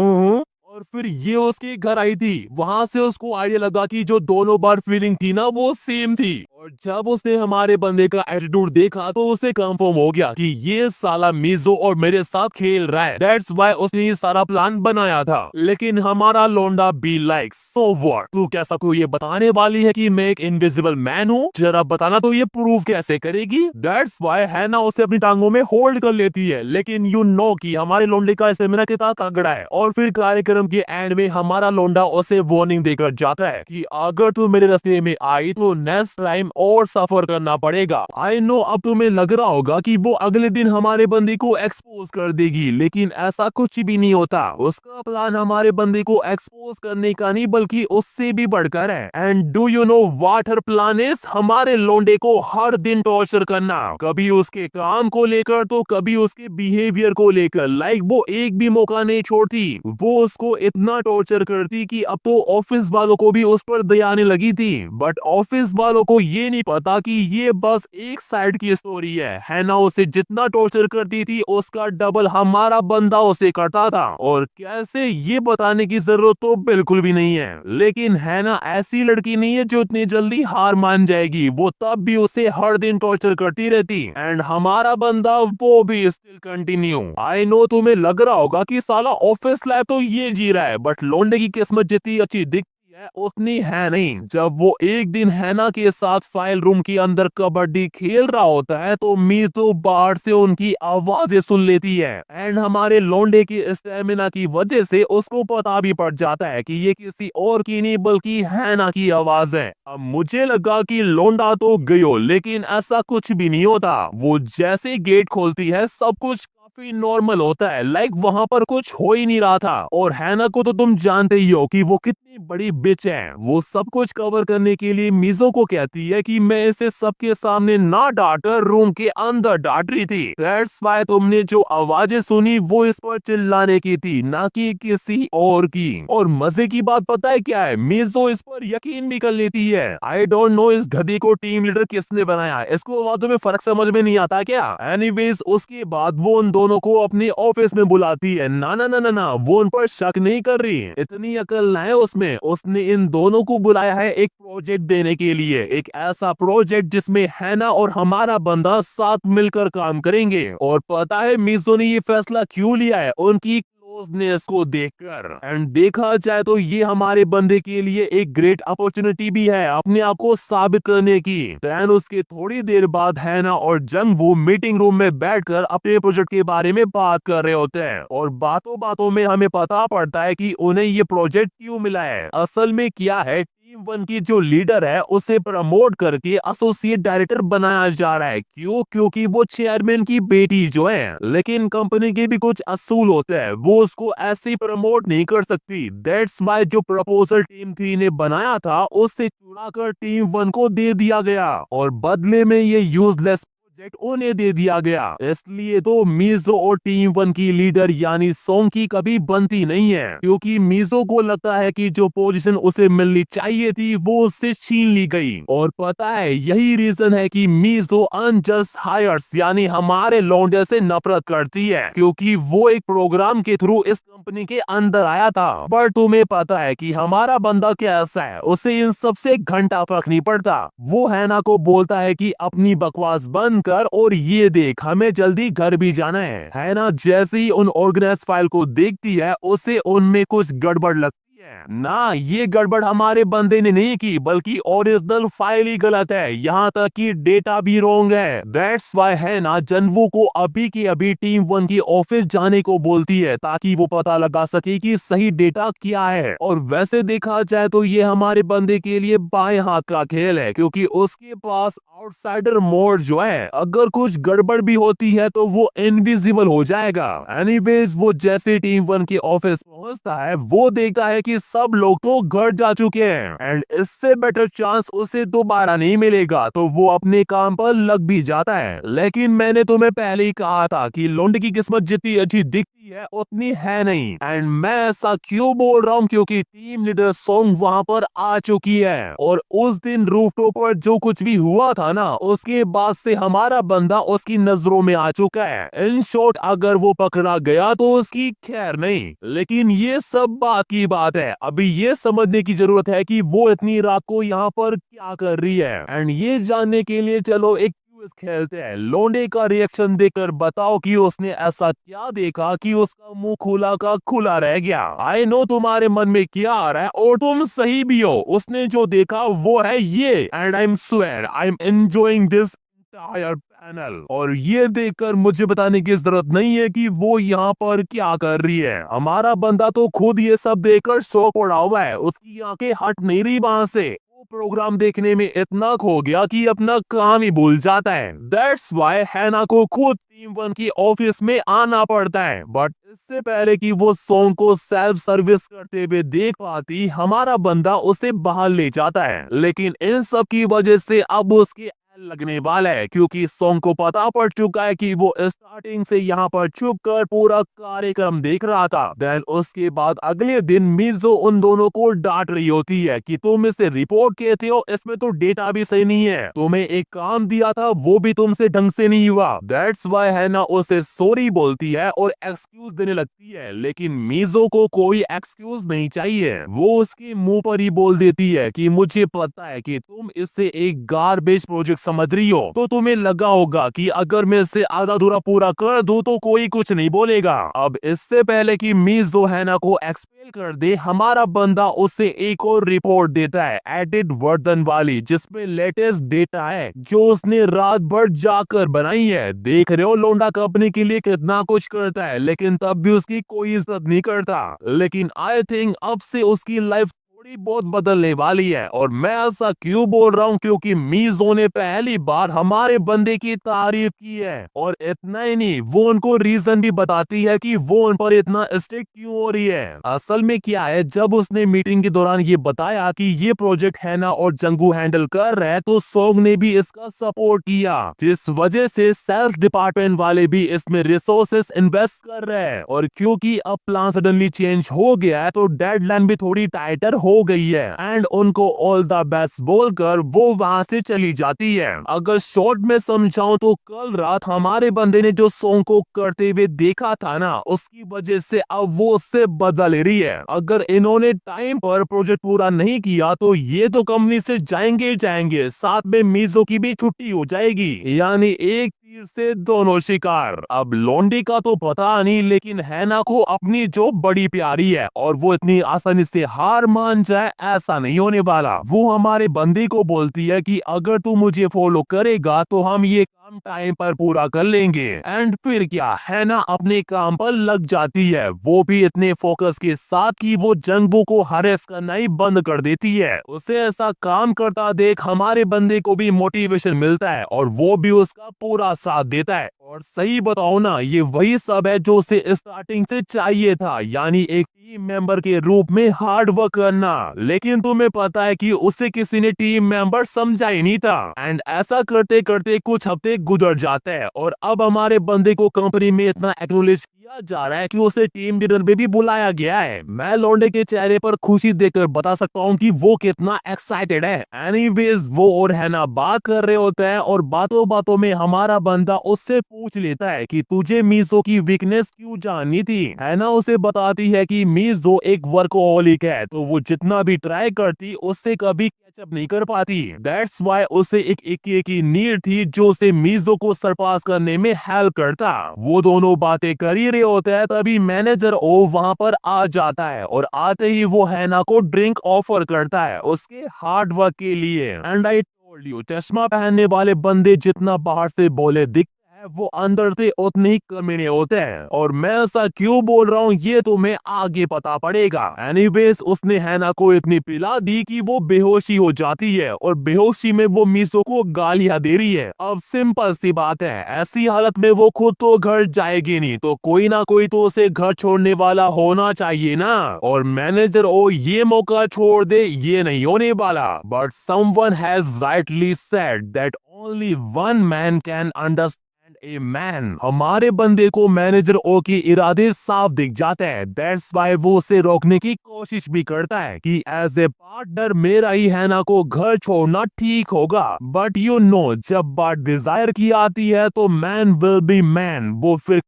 और फिर ये उसके घर आई थी। वहां से उसको आइडिया लगा कि जो दोनों बार फीलिंग थी ना वो सेम थी, और जब उसने हमारे बंदे का एटीट्यूड देखा तो उसे कंफर्म हो गया कि ये साला मिजो और मेरे साथ खेल रहा है। दैट्स व्हाई उसने ये सारा प्लान बनाया था। लेकिन हमारा लोंडा बी लाइक सो व्हाट, तू क्या सबको ये बताने वाली है कि मैं एक इनविजिबल मैन हूँ? जरा बताना तो ये प्रूव कैसे करेगी? दैट्स व्हाई हैना उसे अपनी टांगों में होल्ड कर लेती है। लेकिन यू नो कि हमारे लोंडे का स्टेमिना कितना तगड़ा है, और फिर कार्यक्रम के एंड में हमारा लोंडा उसे वार्निंग देकर जाता है कि अगर तू मेरे रास्ते में आई तो नेक्स्ट टाइम और सफर करना पड़ेगा। आई नो अब तुम्हें लग रहा होगा कि वो अगले दिन हमारे बंदे को एक्सपोज कर देगी, लेकिन ऐसा कुछ भी नहीं होता। उसका प्लान हमारे बंदे को एक्सपोज करने का नहीं बल्कि उससे भी बढ़कर है। And do you know what her plan is? हमारे लोंडे को हर दिन टॉर्चर करना, कभी उसके काम को लेकर तो कभी उसके बिहेवियर को लेकर। लाइक वो एक भी मौका नहीं छोड़ती। वो उसको इतना टॉर्चर करती कि अब तो ऑफिस वालों को भी उस पर दया आने लगी थी। बट ऑफिस वालों को ये नहीं पता कि ये बस एक साइड की स्टोरी है ना उसे जितना टॉर्चर करती थी उसका डबल हमारा बंदा उसे करता था, और कैसे ये बताने की जरूरत तो बिल्कुल भी नहीं है। लेकिन है ना ऐसी लड़की नहीं है जो इतनी जल्दी हार मान जाएगी, वो तब भी उसे हर दिन टॉर्चर करती रहती। एंड हमारा बंदा वो भी स्टिल कंटिन्यू। आई नो तुम्हें लग रहा होगा कि साला ऑफिस लाइफ तो ये जी रहा है, बट लोंडे की किस्मत जितनी अच्छी दिखती है उतनी है नहीं। जब वो एक दिन हैना के साथ फाइल रूम के अंदर कबड्डी खेल रहा होता है तो मीतो बाहर से उनकी आवाजें सुन लेती है। एंड हमारे लोंडे की स्टेमिना की वजह से उसको पता भी पड़ जाता है कि ये किसी और की नहीं बल्कि हैना की आवाज है। अब मुझे लगा कि लोंडा तो गयो, लेकिन ऐसा कुछ भी नहीं होता। वो जैसे गेट खोलती है सब कुछ काफी नॉर्मल होता है, लाइक वहां पर कुछ हो ही नहीं रहा था। और हैना को तो तुम जानते ही हो कि वो कितनी बड़ी बिच है। वो सब कुछ कवर करने के लिए मिजो को कहती है कि मैं इसे सबके सामने ना डांटकर रूम के अंदर डांट रही थी। दैट्स व्हाई तुमने जो आवाजें सुनी वो इस पर चिल्लाने की थी, ना कि किसी और की। और मजे की बात पता है क्या है? मिजो इस पर यकीन भी कर लेती है। आई डोंट नो इस गधी को टीम लीडर किसने बनाया, इसको बातों में फर्क समझ में नहीं आता क्या? एनीवेज उसके बाद वो उन दोनों को अपने ऑफिस में बुलाती है। ना ना ना ना ना, वो उन पर शक नहीं कर रही, इतनी अकल ना है उसमें। उसने इन दोनों को बुलाया है एक प्रोजेक्ट देने के लिए, एक ऐसा प्रोजेक्ट जिसमें हैना और हमारा बंदा साथ मिलकर काम करेंगे। और पता है मिजो ने ये फैसला क्यों लिया है? उनकी क्लोजनेस को देखकर। एंड देखा जाए तो ये हमारे बंदे के लिए एक ग्रेट अपॉर्चुनिटी भी है अपने आप को साबित करने की। देन उसके थोड़ी देर बाद हैना और जंग वो मीटिंग रूम में बैठकर अपने प्रोजेक्ट के बारे में बात कर रहे होते हैं, और बातों बातों में हमें पता पड़ता है कि उन्हें ये प्रोजेक्ट क्यों मिला है। असल में क्या है, टीम वन की जो लीडर है उसे प्रमोट करके एसोसिएट डायरेक्टर बनाया जा रहा है। क्यों? क्योंकि वो चेयरमैन की बेटी जो है, लेकिन कंपनी के भी कुछ असूल होते हैं, वो उसको ऐसे ही प्रमोट नहीं कर सकती। दैट्स वाई जो प्रपोजल टीम थ्री ने बनाया था उससे चुरा कर टीम वन को दे दिया गया और बदले में ये यूजलेस प्रोजेक्ट उन्हें दे दिया गया। इसलिए तो मीजो और टीम वन की लीडर यानी सोंग की कभी बनती नहीं है, क्योंकि मीजो को लगता है कि जो पोजीशन उसे मिलनी चाहिए थी वो उससे छीन ली गई। और पता है यही रीजन है कि मीजो अनजस्ट हायर्स यानी हमारे लौंडे से नफरत करती है, क्योंकि वो एक प्रोग्राम के थ्रू इस कंपनी के अंदर आया था। पर तुम्हें पता है कि हमारा बंदा कैसा है, उसे इन सबसे घंटा फर्क नहीं पड़ता। वो हैना को बोलता है कि अपनी बकवास बंद कर और ये देख, हमें जल्दी घर भी जाना है ना। जैसे ही उन ऑर्गेनाइज फाइल को देखती है उसे उनमें कुछ गड़बड़ लगती है। ना, ये गड़बड़ हमारे बंदे ने नहीं की, बल्कि ओरिजिनल फाइल ही गलत है, यहाँ तक कि डेटा भी रॉन्ग है। दैट्स वाई है ना जनवू को अभी की अभी टीम वन की ऑफिस जाने को बोलती है, ताकि वो पता लगा सके कि सही डेटा क्या है। और वैसे देखा जाए तो ये हमारे बंदे के लिए बाएं हाथ का खेल है, क्योंकि उसके पास आउटसाइडर मोड जो है, अगर कुछ गड़बड़ भी होती है तो वो इनविजिबल हो जाएगा। एनीवेज वो जैसे टीम वन के ऑफिस पहुंचता है वो देखता है कि सब लोग तो घर जा चुके हैं एंड इससे बेटर चांस उसे दोबारा नहीं मिलेगा, तो वो अपने काम पर लग भी जाता है। लेकिन मैंने तुम्हें पहले ही कहा था कि लोंडे की किस्मत जितनी अच्छी दिखती है उतनी है नहीं। एंड मैं ऐसा क्यों बोल रहा हूँ, क्योंकि टीम लीडर सोंग वहां पर आ चुकी है और उस दिन रूफटॉप पर जो कुछ भी हुआ था ना, उसके बाद से हमारा बंदा उसकी नजरों में आ चुका है। इन शॉर्ट अगर वो पकड़ा गया तो उसकी खैर नहीं। लेकिन ये सब बात की बात है, अभी ये समझने की जरूरत है कि वो इतनी रात को यहाँ पर क्या कर रही है। एंड ये जानने के लिए चलो एक क्विज खेलते हैं। लोंडे का रिएक्शन देखकर बताओ कि उसने ऐसा क्या देखा कि उसका मुंह खुला का खुला रह गया। आई नो तुम्हारे मन में क्या आ रहा है और तुम सही भी हो, उसने जो देखा वो है ये। And I am swear I am enjoying this entire panel. और ये देखकर मुझे बताने की जरूरत नहीं है कि वो यहाँ पर क्या कर रही है। हमारा बंदा तो खुद ये सब देखकर शौक उड़ा हुआ है, उसकी आंखें हट नहीं रही वहां से। वो प्रोग्राम देखने में इतना खो गया कि अपना काम ही भूल जाता है। दैट्स वाई हैना को खुद टीम वन की ऑफिस में आना पड़ता है। बट इससे पहले कि वो सोंग को सेल्फ सर्विस करते हुए देख पाती, हमारा बंदा उसे बाहर ले जाता है। लेकिन इन सब की वजह से अब उसके लगने वाला है, क्योंकि सोंग को पता पड़ चुका है कि वो स्टार्टिंग से यहाँ पर छुप कर पूरा कार्यक्रम देख रहा था। देन उसके बाद अगले दिन मीजो उन दोनों को डांट रही होती है कि तुम इसे रिपोर्ट कहते हो, इसमें तो डेटा भी सही नहीं है, तुम्हें एक काम दिया था वो भी तुमसे ढंग से नहीं हुआ। दैट्स वाई है ना उसे सॉरी बोलती है और एक्सक्यूज देने लगती है। लेकिन मीजो को कोई एक्सक्यूज नहीं चाहिए, वो उसके मुंह पर ही बोल देती है कि मुझे पता है कि तुम इससे एक गार्बेज प्रोजेक्ट समझ रही हो, तो तुम्हें लगा होगा कि अगर मैं इसे आधा अधूरा पूरा कर दूं तो कोई कुछ नहीं बोलेगा। अब इससे पहले कि मीजो हैना को एक्सपेल कर दे, हमारा बंदा उसे एक और रिपोर्ट देता है एडिट वर्जन वाली, जिसमें लेटेस्ट डेटा है जो उसने रात भर जाकर बनाई है। देख रहे हो लोंडा कंपनी के लिए कितना कुछ करता है, लेकिन तब भी उसकी कोई इज्जत नहीं करता। लेकिन आई थिंक अब से उसकी लाइफ थोड़ी बहुत बदलने वाली है। और मैं ऐसा क्यों बोल रहा हूँ, क्योंकि मीजो ने पहली बार हमारे बंदे की तारीफ की है। और इतना ही नहीं, वो उनको रीजन भी बताती है कि वो उन पर इतना स्ट्रिक्ट क्यों हो रही है। असल में क्या है, जब उसने मीटिंग के दौरान ये बताया कि ये प्रोजेक्ट हैना और जंगू हैंडल कर रहे हैं, तो सोंग ने भी इसका सपोर्ट किया, जिस वजह से सेल्फ डिपार्टमेंट वाले भी इसमें रिसोर्सेस इन्वेस्ट कर रहे हैं। और क्योंकि अब प्लान सडनली चेंज हो गया है, तो डेडलाइन भी थोड़ी टाइटर हो गई है। एंड उनको ऑल द बेस्ट बोलकर वो वहां से चली जाती है। अगर शॉर्ट में समझाऊं तो कल रात हमारे बंदे ने जो सोंग को करते हुए देखा था ना, उसकी वजह से अब वो उससे बदला ले रही है। अगर इन्होंने टाइम पर प्रोजेक्ट पूरा नहीं किया तो ये तो कंपनी से जाएंगे ही जाएंगे, साथ में मीजो की भी छुट्टी हो जाएगी। यानी एक तीर से दोनों शिकार। अब लोंडी का तो पता नहीं, लेकिन हैना को अपनी जो बड़ी प्यारी है और वो इतनी आसानी से हार मान जाए ऐसा नहीं होने वाला। वो हमारे बंदी को बोलती है कि अगर तू मुझे फॉलो करेगा तो हम ये हम टाइम पर पूरा कर लेंगे। एंड फिर क्या है ना, अपने काम पर लग जाती है, वो भी इतने फोकस के साथ कि वो जंगबू को हरेस करना ही बंद कर देती है। उसे ऐसा काम करता देख हमारे बंदे को भी मोटिवेशन मिलता है और वो भी उसका पूरा साथ देता है। और सही बताओ ना, ये वही सब है जो उसे स्टार्टिंग से चाहिए था, यानी एक टीम मेंबर के रूप में हार्ड वर्क करना। लेकिन तुम्हें पता है कि उसे किसी ने टीम मेंबर समझा ही नहीं था। एंड ऐसा करते करते कुछ हफ्ते गुजर जाते हैं और अब हमारे बंदे को कंपनी में इतना एक्नॉलेज किया जा रहा है कि उसे टीम डिनर में भी बुलाया गया है। मैं लौंडे के चेहरे पर खुशी देखकर बता सकता हूँ कि वो कितना एक्साइटेड है। एनीवेज वो और हैना बात कर रहे होते हैं और बातों बातों में हमारा बंदा उससे पूछ लेता है कि तुझे मीजो की वीकनेस क्यों जाननी थी। हैना उसे बताती है कि मीजो एक वर्कोहॉलिक है, तो वो जितना भी ट्राई करती उससे कभी कैचअप नहीं कर पाती। दैट्स व्हाई उसे एक इक्के की नीड थी जो उसे मीजो को सरपास करने में हेल्प करता। वो दोनों बातें कर ही रहे होते हैं तभी मैनेजर ओ वहां पर आ जाता है और आते ही वो हैना को ड्रिंक ऑफर करता है उसके हार्ड वर्क के लिए। एंड आई टोल्ड यू, चश्मा पहनने वाले बंदे जितना बाहर से बोले दिखते हैं वो अंदर से उतने ही कमीने होते हैं। और मैं ऐसा क्यों बोल रहा हूँ ये तुम्हें आगे पता पड़ेगा। एनीवेज उसने हैना को इतनी पिला दी कि वो बेहोशी हो जाती है और बेहोशी में वो मीसो को गालियां दे रही है। अब सिंपल सी बात है, ऐसी हालत में वो खुद तो घर जाएगी नहीं, तो कोई ना कोई तो उसे घर छोड़ने वाला होना चाहिए ना। और मैनेजर ओ ये मौका छोड़ दे ये नहीं होने वाला। But someone has rightly said that only one man can understand a man. हमारे बंदे को मैनेजर ओ के इरादे साफ दिख जाते हैं। दैट्स व्हाई वो उसे रोकने की कोशिश भी करता है कि एज ए पार्टनर मेरा ही हैना को घर छोड़ना ठीक होगा। बट यू नो, जब बात डिजायर की आती है तो मैन विल बी मैन, वो फिर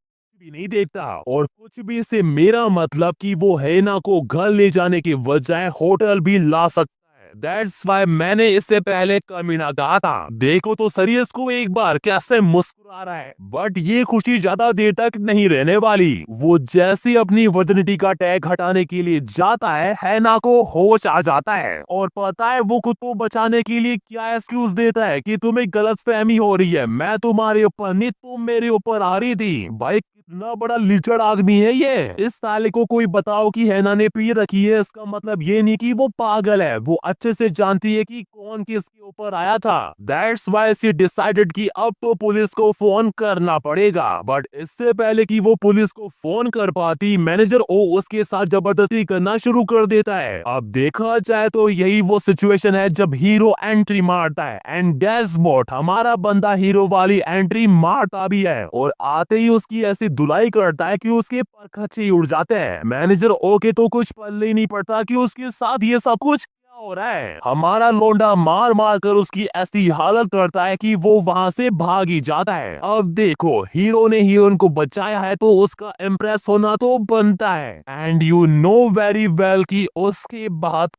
भी नहीं देखता। और कुछ भी से मेरा मतलब कि वो हैना को घर ले जाने के बजाय होटल भी ला सकता है। दैट्स व्हाई मैंने इससे पहले कमीना कहा था। देखो तो सही इसको एक बार कैसे मुस्कुरा रहा है। बट ये खुशी ज्यादा देर तक नहीं रहने वाली। वो जैसे अपनी वर्जिनिटी का टैग हटाने के लिए जाता है, हैना को होश आ जाता है और पता है वो खुद को बचाने के लिए क्या एक्सक्यूज देता है कि तुम्हें गलतफहमी हो रही है, मैं तुम्हारे ऊपर नहीं तुम मेरे ऊपर आ रही थी। भाई कितना बड़ा लिचड़ आदमी है ये। इस साले को कोई बताओ कि हैना ने पी रखी है, इसका मतलब ये नहीं कि वो पागल है, वो अच्छे से जानती है कि कौन किसके ऊपर आया था। दैट्स व्हाई शी डिसाइडेड कि अब तो पुलिस को फोन करना पड़ेगा। बट इससे पहले कि वो पुलिस को फोन कर पाती, मैनेजर ओ उसके साथ जबरदस्ती करना शुरू कर देता है। अब देखा जाए तो यही वो सिचुएशन है जब हीरो एंट्री मारता है एंड गैस व्हाट, हमारा बंदा हीरो वाली एंट्री मारता भी है और आते ही उसकी ऐसी धुलाई करता है कि उसके परखच्चे ही उड़ जाते हैं। मैनेजर ओ के तो कुछ पल्ले ही नहीं पड़ता कि उसके साथ ये सब कुछ क्या हो रहा है। हमारा लोंडा मार मार कर उसकी ऐसी हालत करता है कि वो वहां से भाग ही जाता है। अब देखो, हीरो ने हीरोइन को बचाया है तो उसका इम्प्रेस होना तो बनता है। And you know very well कि उसके बाद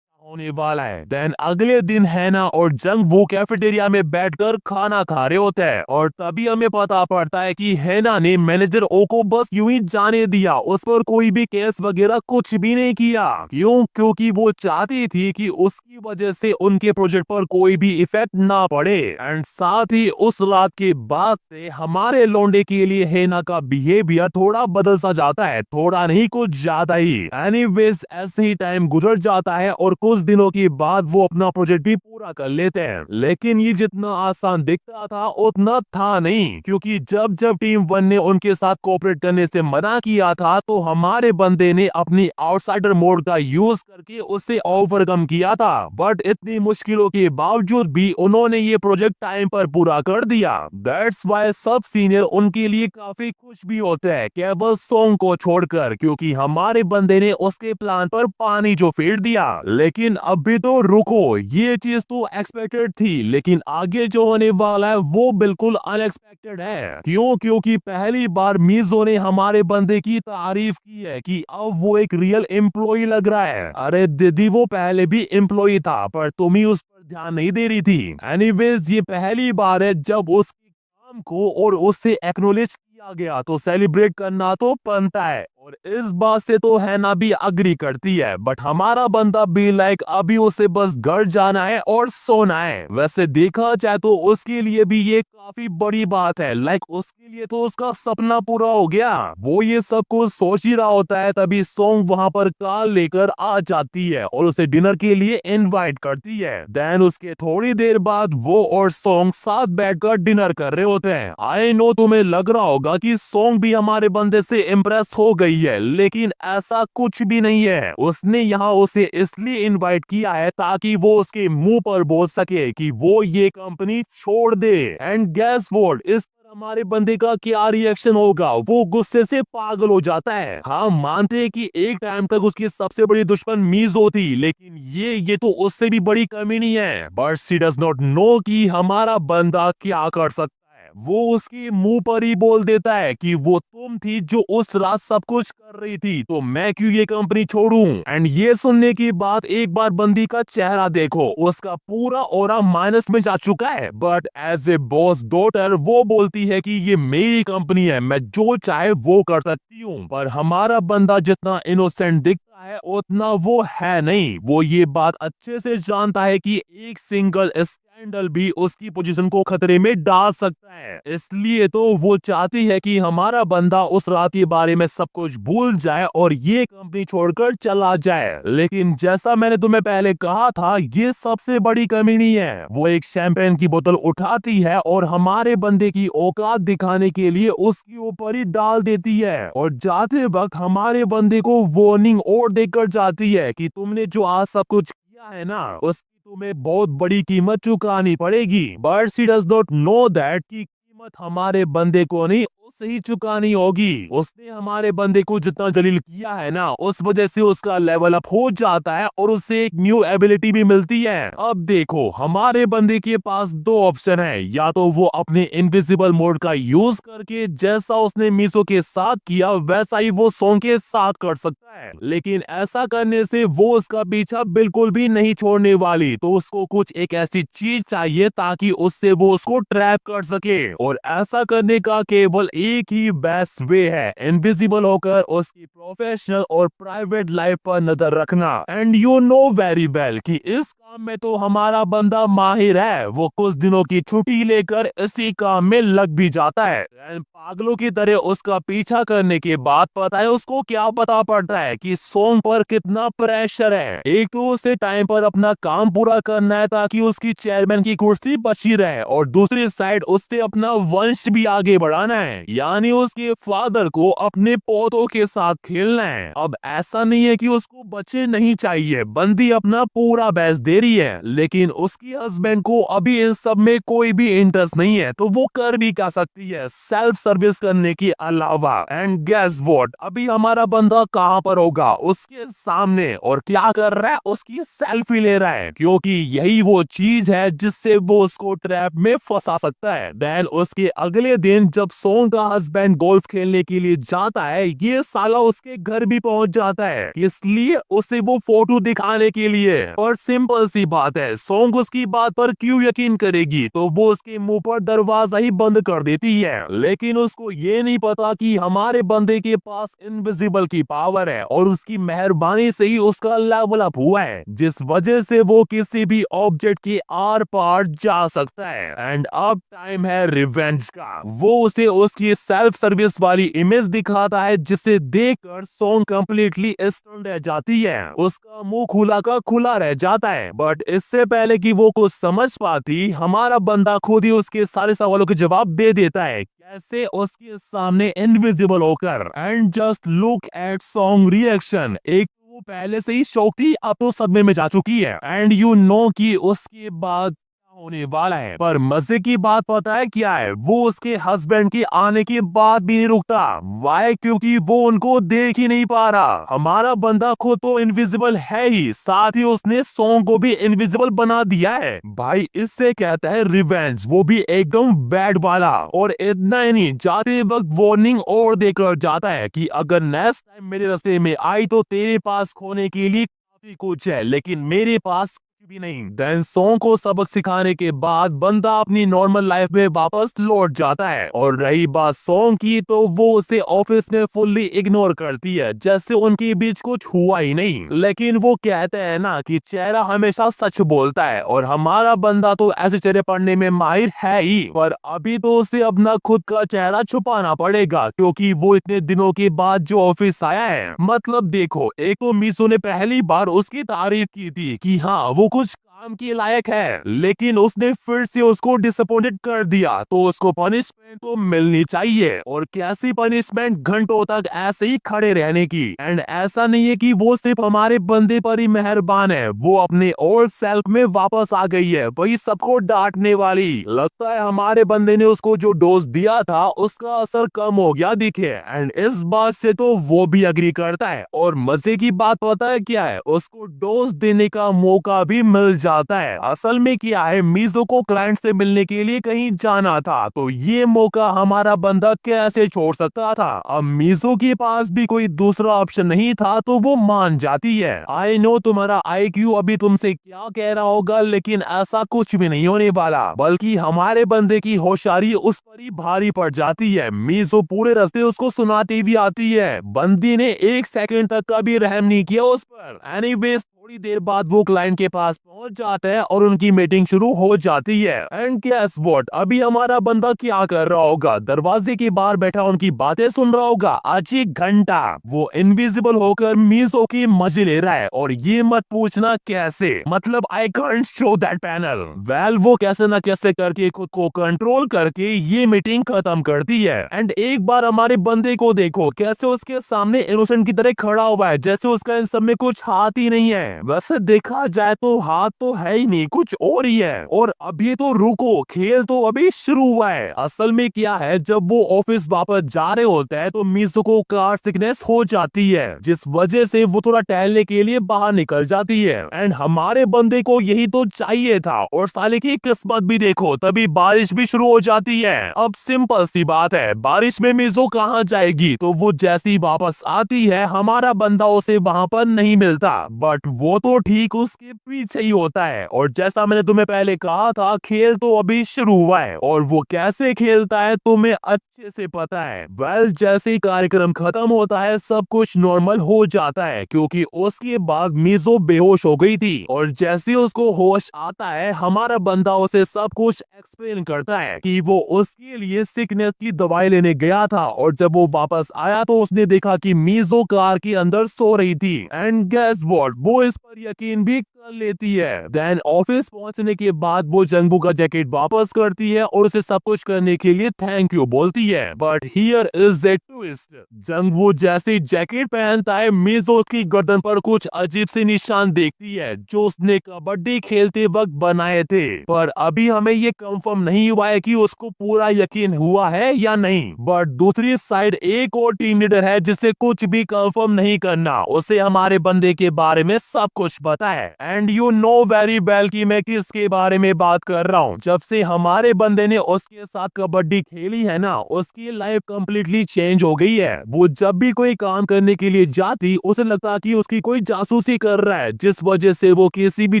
होने वाला है। देन अगले दिन हैना और जंग वो कैफेटेरिया में बैठकर खाना खा रहे होते हैं और तभी हमें पता पड़ता है कि हैना ने मैनेजर ओ को बस यूं ही जाने दिया, उस पर कोई भी केस वगैरह कुछ भी नहीं किया। क्यों? क्योंकि वो चाहती थी कि उसकी वजह से उनके प्रोजेक्ट पर कोई भी इफेक्ट ना पड़े। एंड साथ ही उस रात के बाद से हमारे लौंडे के लिए हैना का बिहेवियर थोड़ा बदल सा जाता है, थोड़ा नहीं कुछ ज्यादा ही। एनीवेज ऐसे ही टाइम गुजर जाता है और कुछ दिनों के बाद वो अपना प्रोजेक्ट भी पूरा कर लेते हैं। लेकिन ये जितना आसान दिखता था उतना था नहीं, क्योंकि जब जब टीम वन ने उनके साथ कोऑपरेट करने से मना किया था तो हमारे बंदे ने अपनी आउटसाइडर मोड का यूज करके उसे ओवरकम किया था। बट इतनी मुश्किलों के बावजूद भी उन्होंने ये प्रोजेक्ट टाइम पर पूरा कर दिया। दैट्स व्हाई सब सीनियर उनके लिए काफी खुश भी होते हैं, केवल सॉन्ग को छोड़कर, क्योंकि हमारे बंदे ने उसके प्लान पर पानी जो फेर दिया। लेकिन अभी तो रुको, ये चीज तो एक्सपेक्टेड थी, लेकिन आगे जो होने वाला है वो बिल्कुल अनएक्सपेक्टेड है। क्यों? क्योंकि पहली बार मीजो ने हमारे बंदे की तारीफ की है कि अब वो एक रियल एम्प्लॉय लग रहा है। अरे दीदी, वो पहले भी एम्प्लॉय था पर तुम ही उस पर ध्यान नहीं दे रही थी। एनीवेज ये पहली बार है जब उसके काम को और उससे एक्नॉलेज किया किया गया तो सेलिब्रेट करना तो बनता है, और इस बात से तो हैना भी अग्री करती है। बट हमारा बंदा भी लाइक अभी उसे बस घर जाना है और सोना है। वैसे देखा जाए तो उसके लिए भी ये काफी बड़ी बात है, लाइक उसके लिए तो उसका सपना पूरा हो गया। वो ये सब कुछ सोच ही रहा होता है, तभी सोंग वहां पर कार लेकर आ जाती है और उसे डिनर के लिए इनवाइट करती है। देन उसके थोड़ी देर बाद वो और सोंग साथ बैठकर डिनर कर रहे होते हैं। आई नो तुम्हें लग रहा होगा कि सोंग भी हमारे बंदे से इम्प्रेस हो गई है, लेकिन ऐसा कुछ भी नहीं है। उसने यहाँ उसे इसलिए इनवाइट किया है ताकि वो उसके मुंह पर बोल सके कि वो ये कंपनी छोड़ दे। एंड गैस व्हाट, इस हमारे बंदे का क्या रिएक्शन होगा? वो गुस्से से पागल हो जाता है। हाँ, मानते हैं कि एक टाइम तक उसकी सबसे बड़ी दुश्मन मीजो थी, लेकिन ये तो उससे भी बड़ी कमी नहीं है। But she does not know कि हमारा बंदा क्या कर सकता है। वो उसके मुंह पर ही बोल देता है कि वो तुम थी जो उस रात सब कुछ कर रही थी, तो मैं क्यों ये कंपनी छोड़ूं? एंड ये सुनने की बात एक बार बंदी का चेहरा देखो, उसका पूरा ऑरा माइनस में जा चुका है। But as a boss daughter वो बोलती है कि ये मेरी कंपनी है, मैं जो चाहे वो कर सकती हूँ। पर हमारा बंदा जितना इनोसेंट दिखता है उतना वो है नहीं। वो ये बात अच्छे से जानता है कि एक सिंगल स्कैंडल भी उसकी पोजीशन को खतरे में डाल सकता है। इसलिए तो वो चाहती है कि हमारा बंदा उस रात के बारे में सब कुछ भूल जाए और ये कंपनी छोड़कर चला जाए। लेकिन जैसा मैंने तुम्हें पहले कहा था, ये सबसे बड़ी कमी नहीं है। वो एक शैंपेन की बोतल उठाती है और हमारे बंदे की औकात दिखाने के लिए उसके ऊपर ही डाल देती है, और जाते वक्त हमारे बंदे को वार्निंग और देकर जाती है कि तुमने जो आज सब कुछ किया है ना, उसकी तुम्हें बहुत बड़ी कीमत चुकानी पड़ेगी। But she does not know that कि कीमत हमारे बंदे को नहीं, उसे ही चुकानी होगी। उसने हमारे बंदे को जितना जलील किया है ना, उस वजह से उसका लेवल अप हो जाता है और उसे एक न्यू एबिलिटी भी मिलती है। अब देखो, हमारे बंदे के पास दो ऑप्शन है, या तो वो अपने इनविजिबल मोड का यूज करके जैसा उसने मीसो के साथ किया वैसा ही वो सोंग के साथ कर सकता है, लेकिन ऐसा करने से वो उसका पीछा बिल्कुल भी नहीं छोड़ने वाली। तो उसको कुछ एक ऐसी चीज चाहिए ताकि उससे वो उसको ट्रैप कर सके, और ऐसा करने का केवल एक ही बेस्ट वे है, इनविजिबल होकर उसकी प्रोफेशनल और प्राइवेट लाइफ पर नजर रखना। And you know very well कि इस काम में तो हमारा बंदा माहिर है। वो कुछ दिनों की छुट्टी लेकर इसी काम में लग भी जाता है। And पागलों की तरह उसका पीछा करने के बाद पता है उसको क्या पता पड़ता है कि सोंग पर कितना प्रेशर है। एक तो उसे टाइम पर अपना काम पूरा करना है ताकि उसकी चेयरमैन की कुर्सी बची रहे, और दूसरी साइड उससे अपना वंश भी आगे बढ़ाना है, यानी उसके फादर को अपने पौधों के साथ खेलना है। अब ऐसा नहीं है कि उसको बच्चे नहीं चाहिए, बंदी अपना पूरा बेस्ट दे रही है, लेकिन उसकी हस्बैंड को अभी इन सब में कोई भी इंटरेस्ट नहीं है, तो वो कर भी क्या सकती है सेल्फ सर्विस करने के अलावा। एंड गेस व्हाट, अभी हमारा बंदा कहां पर होगा? उसके सामने, और क्या कर रहा है? उसकी सेल्फी ले रहा है, क्योंकि यही वो चीज है जिससे वो उसको ट्रैप में फंसा सकता है। देन उसके अगले दिन जब सोंग का हस्बैंड गोल्फ खेलने के लिए जाता है, ये साला उसके घर भी पहुंच जाता है, इसलिए उसे वो फोटो दिखाने के लिए। और सिंपल सी बात है, सोंग उसकी बात पर क्यों यकीन करेगी? तो वो उसके मुंह पर दरवाजा ही बंद कर देती है। लेकिन उसको ये नहीं पता कि हमारे बंदे के पास इनविजिबल की पावर है, और उसकी मेहरबानी से ही उसका लेवल अप हुआ है, जिस वजह से वो किसी भी ऑब्जेक्ट के आर पार जा सकता है। एंड अब टाइम है रिवेंज का। वो उसे उसकी सेल्फ सर्विस वाली इमेज दिखाता है, जिसे देखकर सोंग कंप्लीटली स्टन रह जाती है। उसका मुंह खुला का खुला रह जाता है। बट इससे पहले कि वो कुछ समझ पाती, हमारा बंदा खुद ही उसके सारे सवालों के जवाब दे देता है, कैसे? उसके सामने इनविजिबल होकर। And just look at song reaction. एक वो पहले से ही शौक थी, अब तो सदमे में जा चुकी है। एंड यू नो कि उसके बाद होने वाला है। पर मजे की बात पता है क्या है? वो उसके हस्बैंड के आने के बाद भी नहीं रुकता। वाई? क्योंकि वो उनको देख ही नहीं पा रहा। हमारा बंदा खुद तो इनविजिबल है ही, साथ ही उसने सोंग को भी इनविजिबल बना दिया है। भाई, इससे कहता है रिवेंज, वो भी एकदम बैड वाला। और इतना ही नहीं, जाते वक्त वार्निंग और देकर जाता है कि अगर नेक्स्ट टाइम मेरे रास्ते में आई तो तेरे पास खोने के लिए काफी कुछ है, लेकिन मेरे पास भी नहीं। देन सॉन्ग को सबक सिखाने के बाद बंदा अपनी नॉर्मल लाइफ में वापस लौट जाता है। और रही बात सॉन्ग की, तो वो उसे ऑफिस में फुल्ली इग्नोर करती है, जैसे उनके बीच कुछ हुआ ही नहीं। लेकिन वो कहते हैं ना कि चेहरा हमेशा सच बोलता है, और हमारा बंदा तो ऐसे चेहरे पढ़ने में माहिर है ही। पर अभी तो उसे अपना खुद का चेहरा छुपाना पड़ेगा, क्योंकि वो इतने दिनों के बाद जो ऑफिस आया है। मतलब देखो, एक तो मीशो ने पहली बार उसकी तारीफ की थी कि हाँ वो कुछ काम के लायक है, लेकिन उसने फिर से उसको डिसअपॉइंटेड कर दिया। तो उसको पनिशमेंट तो मिलनी चाहिए। और कैसी पनिशमेंट? घंटों तक ऐसे ही खड़े रहने की। एंड ऐसा नहीं है कि वो सिर्फ हमारे बंदे पर ही मेहरबान है, वो अपने ओल्ड सेल्फ में वापस आ गई है, वही सबको डांटने वाली। लगता है हमारे बंदे ने उसको जो डोज दिया था उसका असर कम हो गया दिखे। एंड इस बात से तो वो भी अग्री करता है। और मजे की बात पता है क्या है? उसको डोज देने का मौका भी मिल जाता है। असल में क्या है, मीजो को क्लाइंट से मिलने के लिए कहीं जाना था, तो ये मौका हमारा बंदा कैसे छोड़ सकता था? अब मीजो के पास भी कोई दूसरा ऑप्शन नहीं था, तो वो मान जाती है। आई नो तुम्हारा आईक्यू अभी तुमसे क्या कह रहा होगा, लेकिन ऐसा कुछ भी नहीं होने वाला, बल्कि हमारे बंदे की होशियारी उस पर ही भारी पड़ जाती है। मीजो पूरे रास्ते उसको सुनाती भी आती है। बंदी ने 1 सेकंड तक का भी रहम नहीं किया उस पर। एनीवेज, थोड़ी देर बाद वो क्लाइंट के पास पहुंच जाता है और उनकी मीटिंग शुरू हो जाती है। एंड गेस व्हाट, अभी हमारा बंदा क्या कर रहा होगा? दरवाजे के बाहर बैठा उनकी बातें सुन रहा होगा। आज 1 घंटा वो इनविजिबल होकर मीजो की मजे ले रहा है। और ये मत पूछना कैसे, मतलब I can't show that panel. Well, वो कैसे ना कैसे करके खुद को कंट्रोल करके ये मीटिंग खत्म करती है। एंड एक बार हमारे बंदे को देखो, कैसे उसके सामने इनोसेंट की तरह खड़ा हुआ है, जैसे उसका इन सब में कुछ हाथ ही नहीं है। वैसे देखा जाए तो हाथ तो है ही नहीं, कुछ और ही है। और अभी तो रुको, खेल तो अभी शुरू हुआ है। असल में क्या है, जब वो ऑफिस वापस जा रहे होते हैं तो मीजो को कार सिकनेस हो जाती है, जिस वजह से वो थोड़ा टहलने के लिए बाहर निकल जाती है। एंड हमारे बंदे को यही तो चाहिए था। और साले की किस्मत भी देखो, तभी बारिश भी शुरू हो जाती है। अब सिंपल सी बात है, बारिश में मीजो कहाँ जाएगी? तो वो जैसी वापस आती है, हमारा बंदा उसे वहां पर नहीं मिलता, बट वो तो ठीक उसके पीछे ही होता है। और जैसा मैंने तुम्हें पहले कहा था, खेल तो अभी शुरू हुआ है। और वो कैसे खेलता है तुम्हें अच्छे से पता है। वेल, जैसे ही कार्यक्रम खत्म होता है, सब कुछ नॉर्मल हो जाता है, क्योंकि उसके बाद मीजो बेहोश हो गई थी। और जैसे ही उसको होश आता है, हमारा बंदा उसे सब कुछ एक्सप्लेन करता है कि वो उसके लिए सिकनेस की दवाई लेने गया था। और जब वो वापस आया तो उसने देखा कि मीजो कार के अंदर सो रही थी। एंड गेस व्हाट, वो इस पर यकीन भी कर लेती है। देन ऑफिस पहुंचने के बाद वो जंगबू का जैकेट वापस करती है और उसे सब कुछ करने के लिए थैंक यू बोलती है। But here is a twist, Jangbu जैसे जैकेट पहनता है, मीजो की गर्दन पर कुछ अजीब से निशान देखती है, जो उसने कबड्डी खेलते वक्त बनाए थे। पर अभी हमें ये कंफर्म नहीं हुआ है कि उसको पूरा यकीन हुआ है या नहीं। बट दूसरी साइड एक और टीम लीडर है जिसे कुछ भी कंफर्म नहीं करना, उसे हमारे बंदे के बारे में सब कुछ पता है। And you know very well कि मैं किसके बारे में बात कर रहा हूँ। जब से हमारे बंदे ने उसके साथ कबड्डी खेली है ना, उसकी लाइफ कंप्लीटली चेंज हो गई है। वो जब भी कोई काम करने के लिए जाती, उसे लगता कि उसकी कोई जासूसी कर रहा है, जिस वजह से वो किसी भी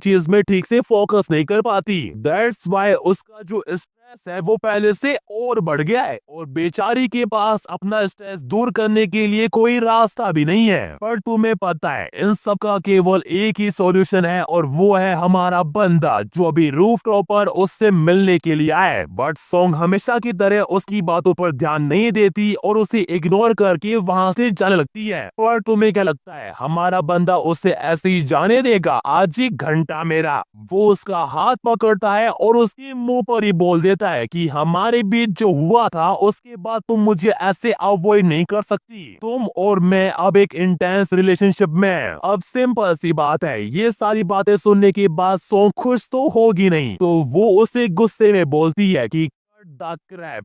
चीज में ठीक से फोकस नहीं कर पाती। दैट्स व्हाई उसका जो स्ट्रेस है वो पहले से और बढ़ गया है। और बेचारी के पास अपना स्ट्रेस दूर करने के लिए कोई रास्ता भी नहीं है। पर तुम्हें पता है, इन सब का केवल एक ही सॉल्यूशन है, और वो है हमारा बंदा, जो अभी रूफटॉप पर उससे मिलने के लिए आए। बट सॉन्ग हमेशा की तरह उसकी बातों पर ध्यान नहीं देती और उसे इग्नोर करके वहां से जाने लगती है। और तुम्हें क्या लगता है, हमारा बंदा उसे ऐसे ही जाने देगा? आज 1 घंटा मेरा, वो उसका हाथ पकड़ता है और उसके मुंह पर ही बोल देता है कि हमारे बीच जो हुआ था उसके बाद तुम मुझे ऐसे अवॉइड नहीं कर सकती। तुम और मैं अब एक इंटेंस रिलेशनशिप में हैं। अब सिंपल सी बात है, ये सारी बातें सुनने के बाद सॉन्ग खुश तो होगी नहीं, तो वो उसे गुस्से में बोलती है कि कट द क्रैप,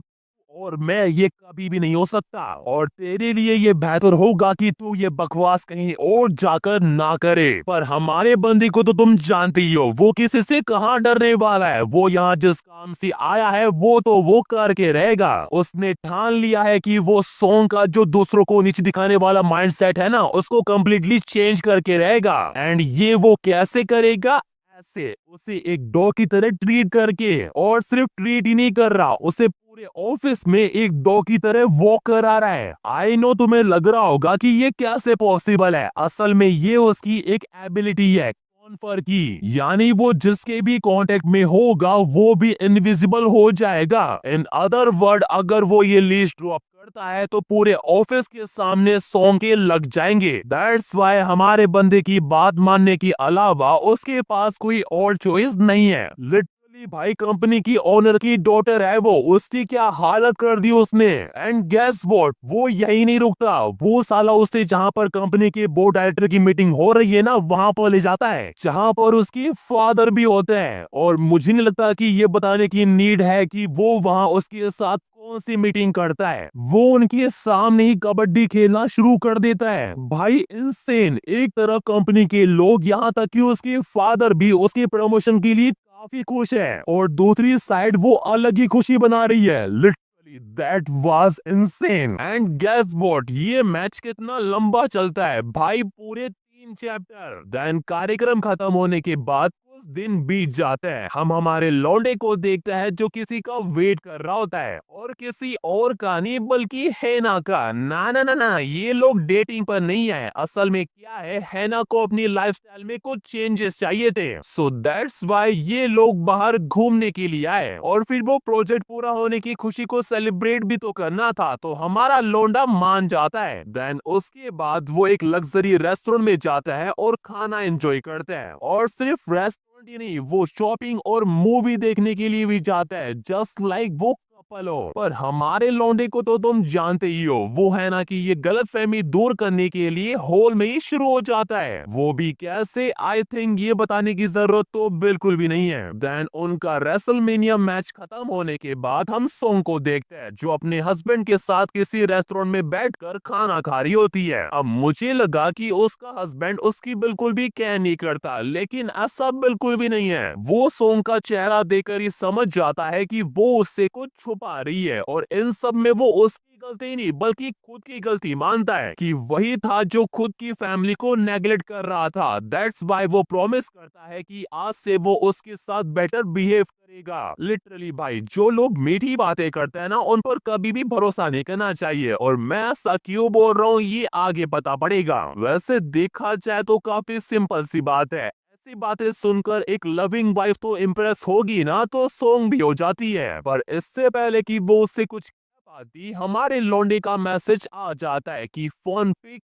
और मैं ये कभी भी नहीं हो सकता। और तेरे लिए ये बेहतर होगा कि तू ये बकवास कहीं और जाकर ना करे। पर हमारे बंदी को तो तुम जानती ही हो, वो किसी से कहाँ डरने वाला है। वो यहाँ जिस काम से आया है वो तो वो करके रहेगा। उसने ठान लिया है कि वो सॉन्ग का जो दूसरों को नीचे दिखाने वाला माइंडसेट है ना, उसको कम्प्लीटली चेंज करके रहेगा। एंड ये वो कैसे करेगा? ऐसे उसे एक डॉग की तरह ट्रीट करके, और सिर्फ ट्रीट ही नहीं कर रहा, उसे पूरे ऑफिस में एक डॉग की तरह वॉक करा रहा है। आई नो तुम्हें लग रहा होगा कि ये कैसे पॉसिबल है। असल में ये उसकी एक एबिलिटी है कॉन्फर की, यानी वो जिसके भी कांटेक्ट में होगा वो भी इनविजिबल हो जाएगा। इन अदर वर्ड, अगर वो ये लीश ड्रॉप करता है तो पूरे ऑफिस के सामने सॉन्ग के लग जाएंगे। दैट्स वाई हमारे बंदे की बात मानने के अलावा उसके पास कोई और चॉइस नहीं है। लिटरली भाई, कंपनी की ओनर की डॉटर है वो, उसकी क्या हालत कर दी उसने। एंड गेस व्हाट, वो यही नहीं रुकता, वो साला उसे जहां पर कंपनी के बोर्ड डायरेक्टर की मीटिंग हो रही है ना, वहां पर ले जाता है जहां पर उसकी फादर भी होते हैं। और मुझे नहीं लगता कि ये बताने की नीड है कि वो वहां उसके साथ कौन सी मीटिंग करता है। वो उनके सामने ही कबड्डी खेलना शुरू कर देता है। भाई इनसेन, एक तरफ कंपनी के लोग, यहाँ तक कि उसके फादर भी उसके प्रमोशन के लिए काफी खुश है, और दूसरी साइड वो अलग ही खुशी बना रही है। Literally that was insane. And guess what, ये मैच कितना लंबा चलता है भाई, पूरे 3 चैप्टर। देन कार्यक्रम खत्म होने के बाद कुछ दिन बीत जाते हैं, हम हमारे लौंडे को देखते हैं जो किसी का वेट कर रहा होता है, और किसी और का नहीं बल्कि हैना का। ना ना ना ना, ये लोग डेटिंग पर नहीं आए। असल में क्या है, हैना को अपनी लाइफस्टाइल में कुछ चेंजेस चाहिए थे, सो दैट्स व्हाई ये लोग बाहर घूमने के लिए आए, और फिर वो प्रोजेक्ट पूरा होने की खुशी को सेलिब्रेट भी तो करना था, तो हमारा लौंडा मान जाता है। देन उसके बाद वो एक लग्जरी रेस्टोरेंट में जाता है और खाना एंजॉय करता है, और सिर्फ रेस्टोरेंट ही नहीं, वो शॉपिंग और मूवी देखने के लिए भी जाता है, जस्ट लाइक वो कपल हो। पर हमारे लौंडे को तो तुम जानते ही हो, वो है ना कि ये गलतफहमी दूर करने के लिए हॉल में ही शुरू हो जाता है। वो भी कैसे, आई थिंक ये बताने की जरूरत तो बिल्कुल भी नहीं है। देन उनका रेसलमेनिया मैच खत्म होने के बाद हम सोंग को देखते हैं जो अपने हस्बैंड के साथ किसी रेस्टोरेंट में बैठकर खाना खा रही होती है। अब मुझे लगा कि उसका हस्बैंड उसकी बिल्कुल भी केयर नहीं करता, लेकिन ऐसा बिल्कुल भी नहीं है। वो सोंग का चेहरा देखकर ही समझ जाता है कि वो उससे कुछ छुपा रही है, और इन सब में वो उसकी गलती नहीं बल्कि खुद की गलती मानता है कि वही था जो खुद की फैमिली को नेगलेक्ट कर रहा था। दैट्स व्हाई वो प्रॉमिस करता है कि आज से वो उसके साथ बेटर बिहेव करेगा। लिटरली भाई, जो लोग मीठी बातें करते हैं ना, उन पर कभी भी भरोसा नहीं करना चाहिए, और मैं ऐसा क्यों बोल रहा हूँ ये आगे पता पड़ेगा। वैसे देखा जाए तो काफी सिंपल सी बात है, ऐसी बातें सुनकर एक लविंग वाइफ तो इम्प्रेस होगी ना, तो सॉन्ग भी हो जाती है। पर इससे पहले कि वो उससे कुछ कह पाती, हमारे लौंडे का मैसेज आ जाता है कि फोन पिक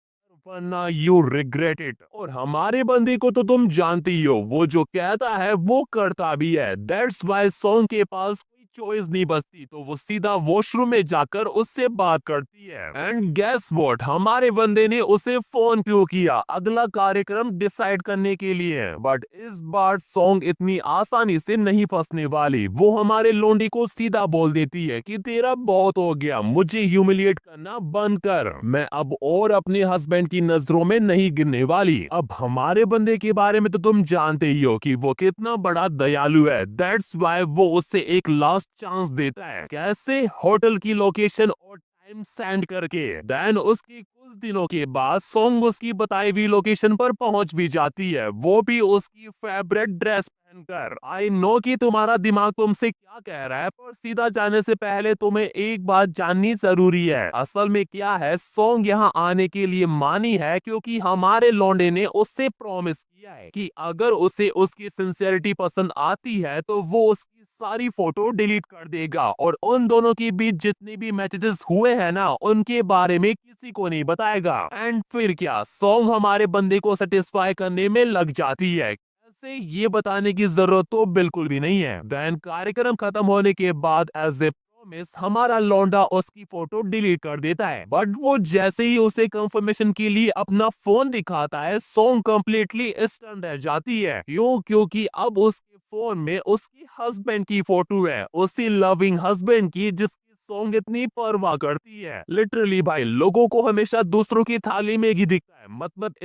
वरना यू रिग्रेट इट। और हमारे बंदे को तो तुम जानते ही हो, वो जो कहता है वो करता भी है। दैट्स वाई सॉन्ग के पास कोई चॉइस नहीं बचती, तो वो सीधा वॉशरूम में जाकर उससे बात करती है। एंड गेस व्हाट, हमारे बंदे ने उसे फोन क्यों किया, अगला कार्यक्रम डिसाइड करने के लिए। बट इस बार सॉन्ग इतनी आसानी से नहीं फंसने वाली। वो हमारे लोंडी को सीधा बोल देती है कि तेरा बहुत हो गया, मुझे ह्यूमिलिएट करना बंद कर, मैं अब और अपने हस्बैंड की नजरों में नहीं गिरने वाली। अब हमारे बंदे के बारे में तो तुम जानते ही हो कि वो कितना बड़ा दयालु है। दैट्स वाई वो उससे एक लास्ट चांस देता है। कैसे, होटल की लोकेशन और टाइम सेंड करके। देन उसकी कुछ दिनों के बाद सॉन्ग उसकी बताई हुई लोकेशन पर पहुंच भी जाती है, वो भी उसकी फेवरेट ड्रेस पहनकर। आई नो कि तुम्हारा दिमाग तुमसे क्या कह रहा है, पर सीधा जाने से पहले तुम्हें एक बात जाननी जरूरी है। असल में क्या है, सॉन्ग यहाँ आने के लिए मानी है क्योंकि हमारे लौंडे ने उससे प्रॉमिस किया है कि अगर उसे उसकी सिंसियरिटी पसंद आती है तो वो उसकी सारी फोटो डिलीट कर देगा, और उन दोनों के बीच जितने भी मैसेजेस हुए हैं ना, उनके बारे में किसी को नहीं बताएगा। एंड फिर क्या, सॉन्ग हमारे बंदे को सेटिस्फाई करने में लग जाती है। ऐसे ये बताने की जरूरत तो बिल्कुल भी नहीं है। देन कार्यक्रम खत्म होने के बाद एज ए प्रॉमिस हमारा लौंडा उसकी फोटो डिलीट कर देता है, बट वो जैसे ही उसे कंफर्मेशन के लिए अपना फोन दिखाता है, सॉन्ग कंप्लीटली स्टन रह जाती है। क्यों? क्योंकि अब उसके फोन में उसकी हस्बैंड की फोटो है, उसी लविंग हस्बैंड की जिसकी सॉन्ग इतनी परवाह करती है। लिटरली भाई, लोगों को हमेशा दूसरों की थाली में ही दिखता है, मतलब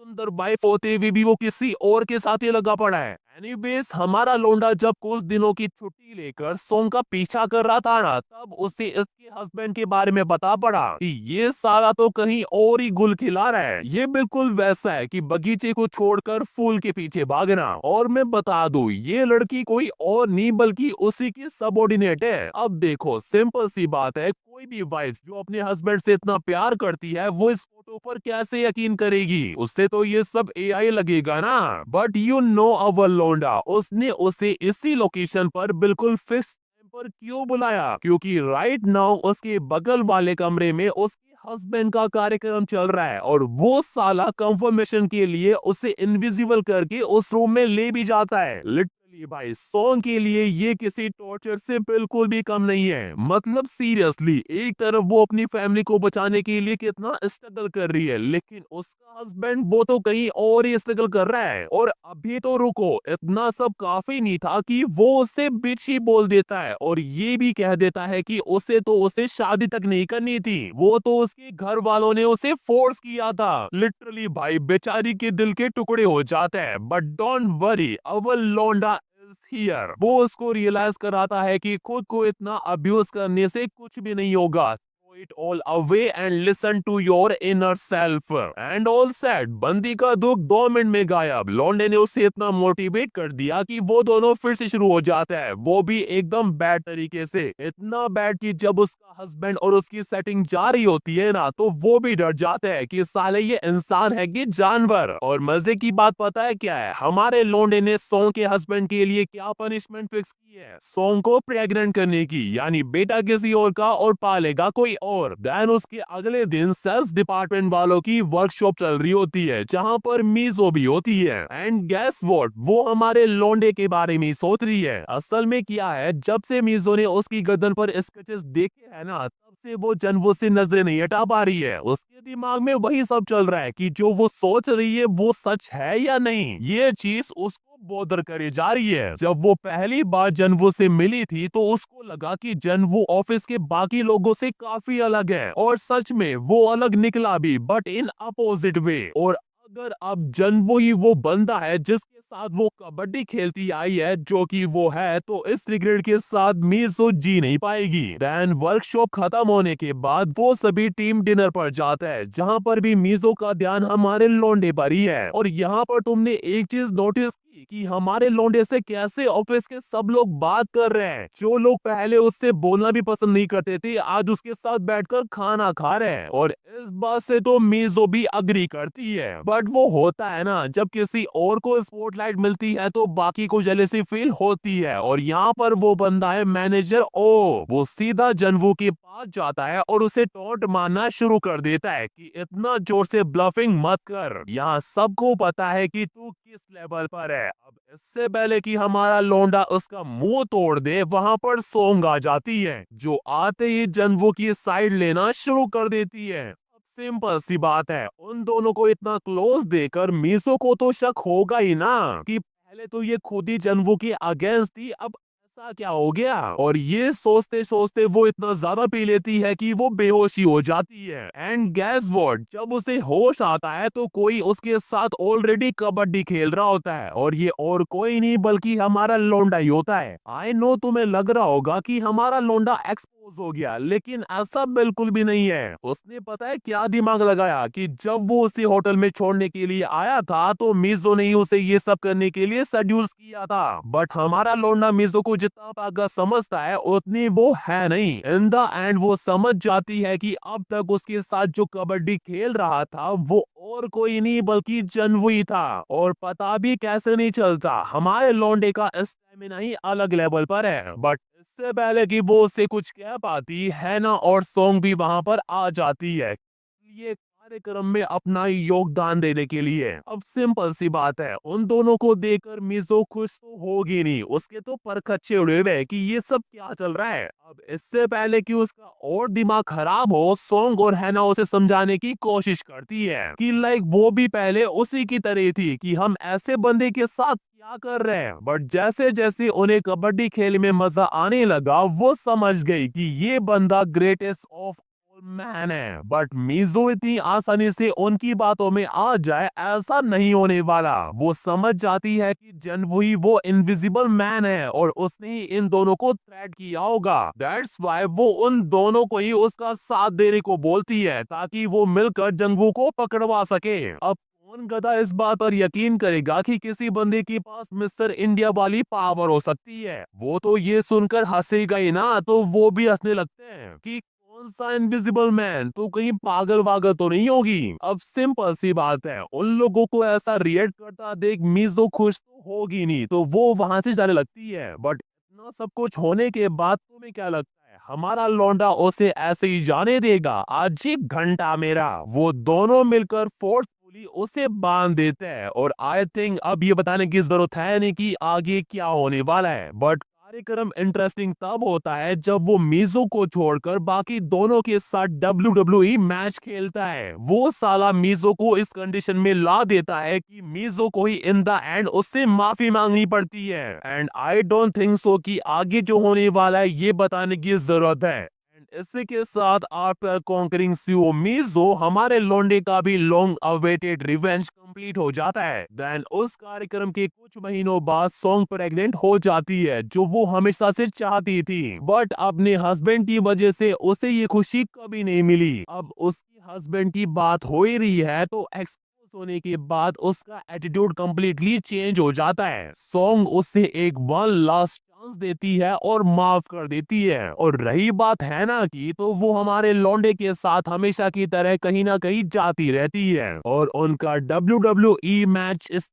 सुंदर वाइफ होते हुए भी वो किसी और के साथ ही लगा पड़ा है। एनीवेज हमारा लोंडा जब कुछ दिनों की छुट्टी लेकर सॉन्ग का पीछा कर रहा था ना, तब उसे इसके हस्बैंड के बारे में पता पड़ा कि ये साला तो कहीं और ही गुल खिला रहा है। ये बिल्कुल वैसा है कि बगीचे को छोड़कर फूल के पीछे भागना। और मैं बता दूं, ये लड़की कोई और नहीं बल्कि उसी की सबऑर्डिनेट है। अब देखो, सिंपल सी बात है, कोई भी वाइफ जो अपने हस्बैंड से इतना प्यार करती है वो इस फोटो पर कैसे यकीन करेगी? उससे तो ये सब एआई लगेगा ना। बट यू नो अवर लोंडा, उसने उसे इसी लोकेशन पर बिल्कुल फिक्स टाइम पर क्यों बुलाया? क्योंकि राइट नाउ उसके बगल वाले कमरे में उसके हस्बैंड का कार्यक्रम चल रहा है और वो साला कंफर्मेशन के लिए उसे इनविजिबल करके उस रूम में ले भी जाता है। लिटरली भाई, सॉन्ग के लिए ये किसी टॉर्चर से बिल्कुल भी कम नहीं है। मतलब सीरियसली, एक तरफ वो अपनी फैमिली को बचाने के लिए कितना स्ट्रगल कर रही है, लेकिन उसका हस्बैंड वो तो कहीं और ही स्ट्रगल कर रहा है। और अभी तो रुको, इतना सब काफी नहीं था कि वो उससे बिच ही बोल देता है और ये भी कह देता है कि उसे शादी तक नहीं करनी थी, वो तो उसके घर वालों ने उसे फोर्स किया था। लिटरली भाई, बेचारी के दिल के टुकड़े हो जाते हैं। बट डोंट वरी, अवर लोंडा हियर। वो उसको रियलाइज कराता है कि खुद को इतना अब्यूज करने से कुछ भी नहीं होगा। It all away and listen to your inner self and all said। बंदी का दुख 2 मिनट में गायब। लौंडे ने उसे इतना मोटिवेट कर दिया कि वो दोनों फिर से शुरू हो जाते हैं, वो भी एकदम बैड तरीके से। इतना बैड कि जब उसका हस्बैंड और उसकी सेटिंग जा रही होती है ना, तो वो भी डर जाते हैं कि साले ये इंसान है कि जानवर। और मजे की बात पता है क्या है? हमारे लौंडे ने सॉन्ग के हस्बैंड के लिए क्या पनिशमेंट फिक्स की है? सॉन्ग को प्रेग्नेंट करने की, यानी बेटा किसी और का और पालेगा कोई और। देन उसके अगले दिन सेल्स डिपार्टमेंट वालों की वर्कशॉप चल रही होती है, जहां पर मीजो भी होती है। एंड गेस व्हाट, वो हमारे लौंडे के बारे में सोच रही है। असल में क्या है, जब से मीजो ने उसकी गर्दन पर स्केचेस देखे है ना, तब से वो जनवो से नजरें नहीं हटा पा रही है। उसके दिमाग में वही सब चल रहा है कि जो वो सोच रही है वो सच है या नहीं। ये चीज उसको बॉदर करे जा रही है। जब वो पहली बार जनवो से मिली थी तो उसको लगा कि जनवो ऑफिस के बाकी लोगों से काफी अलग है, और सच में वो अलग निकला भी, बट इन अपोजिट वे। और अगर अब जनवो ही वो बंदा है जिसके साथ वो कबड्डी खेलती आई है, जो कि वो है, तो इस रिग्रेट के साथ मीजो जी नहीं पाएगी। देन वर्कशॉप खत्म होने के बाद वो सभी टीम डिनर पर जाता है, जहां पर भी मीजो का ध्यान हमारे लौंडे पर ही है। और यहाँ पर तुमने एक चीज नोटिस की कि हमारे लौंडे से कैसे ऑफिस के सब लोग बात कर रहे हैं। जो लोग पहले उससे बोलना भी पसंद नहीं करते थे, आज उसके साथ बैठकर खाना खा रहे हैं। और इस बात से तो मीजो भी अग्री करती है। बट वो होता है ना, जब किसी और को स्पॉटलाइट मिलती है तो बाकी को जेलेसी फील होती है। और यहाँ पर वो बंदा है मैनेजर ओ। वो सीधा जनवू के पास जाता है और उसे टॉन्ट मारना शुरू कर देता है कि इतना जोर से ब्लफिंग मत कर, यहाँ सबको पता है कि तू किस लेवल पर है। अब इससे पहले कि हमारा लौंडा उसका मुंह तोड़ दे, वहां पर सोंग आ जाती है, जो आते ही जनवू की साइड लेना शुरू कर देती है। सिंपल सी बात है, उन दोनों को इतना क्लोज देकर मीसो को तो शक होगा ही ना कि पहले तो ये खुद ही जनवू के अगेंस्ट थी, अब ऐसा क्या हो गया। और ये सोचते सोचते वो इतना ज्यादा पी लेती है कि वो बेहोशी हो जाती है। एंड गैस व्हाट, जब उसे होश आता है तो कोई उसके साथ ऑलरेडी कबड्डी खेल रहा होता है, और ये और कोई नहीं बल्कि हमारा लोंडा ही होता है। आई नो तुम्हें लग रहा होगा कि हमारा लोंडा एक्सपोज हो गया, लेकिन ऐसा बिल्कुल भी नहीं है। उसने पता है क्या दिमाग लगाया कि जब वो उसे होटल में छोड़ने के लिए आया था तो मीजो ने ही उसे ये सब करने के लिए सेड्यूस किया था। बट हमारा लोंडा मीजो को जितना पागल समझता है उतनी वो है नहीं। इन द एंड वो समझ जाती है कि अब तक उसके साथ जो कबड्डी खेल रहा था वो और कोई नहीं बल्कि जनवू था। और पता भी कैसे नहीं चलता, हमारे लौंडे का स्टेमिना ही अलग लेवल पर है। बट इससे पहले कि वो उससे कुछ कह पाती है ना, और सॉन्ग भी वहां पर आ जाती है ये कार्यक्रम में अपना योगदान देने के लिए। अब सिंपल सी बात है, उन दोनों को देखकर मिजो खुश तो होगी नहीं, उसके तो पर खच्चे उड़े हुए हैं कि ये सब क्या चल रहा है। अब इससे पहले कि उसका और दिमाग खराब हो, सॉन्ग और हैना उसे समझाने की कोशिश करती है कि लाइक वो भी पहले उसी की तरह थी, कि हम ऐसे बंदे के साथ क्या कर रहे हैं। बट जैसे जैसे उन्हें कबड्डी खेल में मजा आने लगा, वो समझ गई कि ये बंदा ग्रेटेस्ट ऑफ मैन है, बट मीजो इतनी आसानी से उनकी बातों में आ जाए ऐसा नहीं होने वाला। वो समझ जाती है कि जनवो ही वो इनविजिबल मैन है और उसने ही इन दोनों को थ्रेट किया होगा। दैट्स वाई वो उन दोनों को ही उसका साथ देने को बोलती है ताकि वो मिलकर जंगवू को पकड़वा सके। अब कौन गधा इस बात पर यकीन करेगा कि किसी बंदे के पास मिस्टर इंडिया वाली पावर हो सकती है। वो तो ये सुनकर हंसेगा ही ना, तो वो भी हंसने लगते हैं कि कौन सा इनविजिबल मैन, तू कहीं पागल वागल तो नहीं होगी। अब सिंपल सी बात है, उन लोगों को ऐसा रिएक्ट करता देख मीजो खुश तो होगी नहीं, तो वो वहां से जाने लगती है। बट इतना सब कुछ होने के बाद तुम्हें क्या लगता है हमारा लौंडा उसे ऐसे ही जाने देगा? आज ही घंटा मेरा, वो दोनों मिलकर फोर्सफुली उसे बांध देते हैं। और आई थिंक अब ये बताने की जरूरत है नहीं कि आगे क्या होने वाला है, बट कार्यक्रम इंटरेस्टिंग तब होता है जब वो मीजो को छोड़कर बाकी दोनों के साथ WWE मैच खेलता है। वो साला मीजो को इस कंडीशन में ला देता है कि मीजो को ही इन द एंड उससे माफी मांगनी पड़ती है। And I don't think so कि आगे जो होने वाला है ये बताने की जरूरत है। इसी के साथ आफ्टर कॉन्करिंग सुओ मीजो, हमारे लोंडे का भी लॉन्ग अवेटेड रिवेंज कंप्लीट हो जाता है। देन उस कार्यक्रम के कुछ महीनों बाद सॉन्ग प्रेग्नेंट हो जाती है, जो वो हमेशा से चाहती थी, बट अपने हस्बैंड की वजह से उसे ये खुशी कभी नहीं मिली। अब उसकी हस्बैंड की बात हो ही रही है तो एक्सपोज होने के बाद उसका एटीट्यूड कंप्लीटली चेंज हो जाता है। सॉन्ग उससे एक वन लास्ट चांस देती है और माफ कर देती है। और रही बात है ना की, तो वो हमारे लौंडे के साथ हमेशा की तरह कहीं ना कहीं जाती रहती है और उनका WWE मैच इस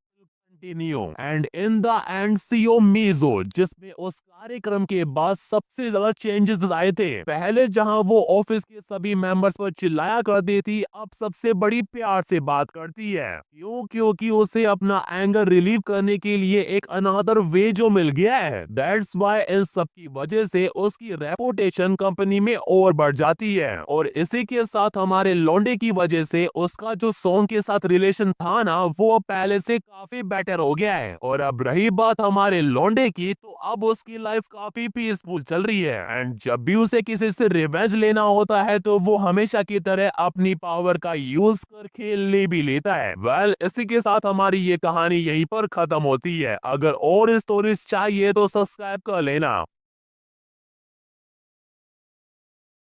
continue and in the end सीओ मीजो, जिसमें उस कार्यक्रम के बाद सबसे ज्यादा चेंजेस आए थे। पहले जहां वो ऑफिस के सभी मेंबर्स पर चिल्लाया करती थी, अब सबसे बड़ी प्यार से बात करती है। क्यों? क्योंकि उसे अपना एंगर रिलीव करने के लिए एक अनदर वे जो मिल गया है। दैट्स व्हाई इन सब की वजह से उसकी रेपुटेशन कंपनी में और बढ़ जाती है। और इसी के साथ हमारे लौंडे की वजह से उसका जो सॉन्ग के साथ रिलेशन था ना, वो पहले से काफी बेटर हो गया है। और अब रही बात हमारे लौंडे की, तो अब उसकी लाइफ काफी पीसफुल चल रही है। एंड जब भी उसे किसी से रिवेंज लेना होता है तो वो हमेशा की तरह अपनी पावर का यूज कर खेल ले भी लेता है। वेल, इसी के साथ हमारी ये कहानी यहीं पर खत्म होती है। अगर और स्टोरीज चाहिए तो सब्सक्राइब कर लेना।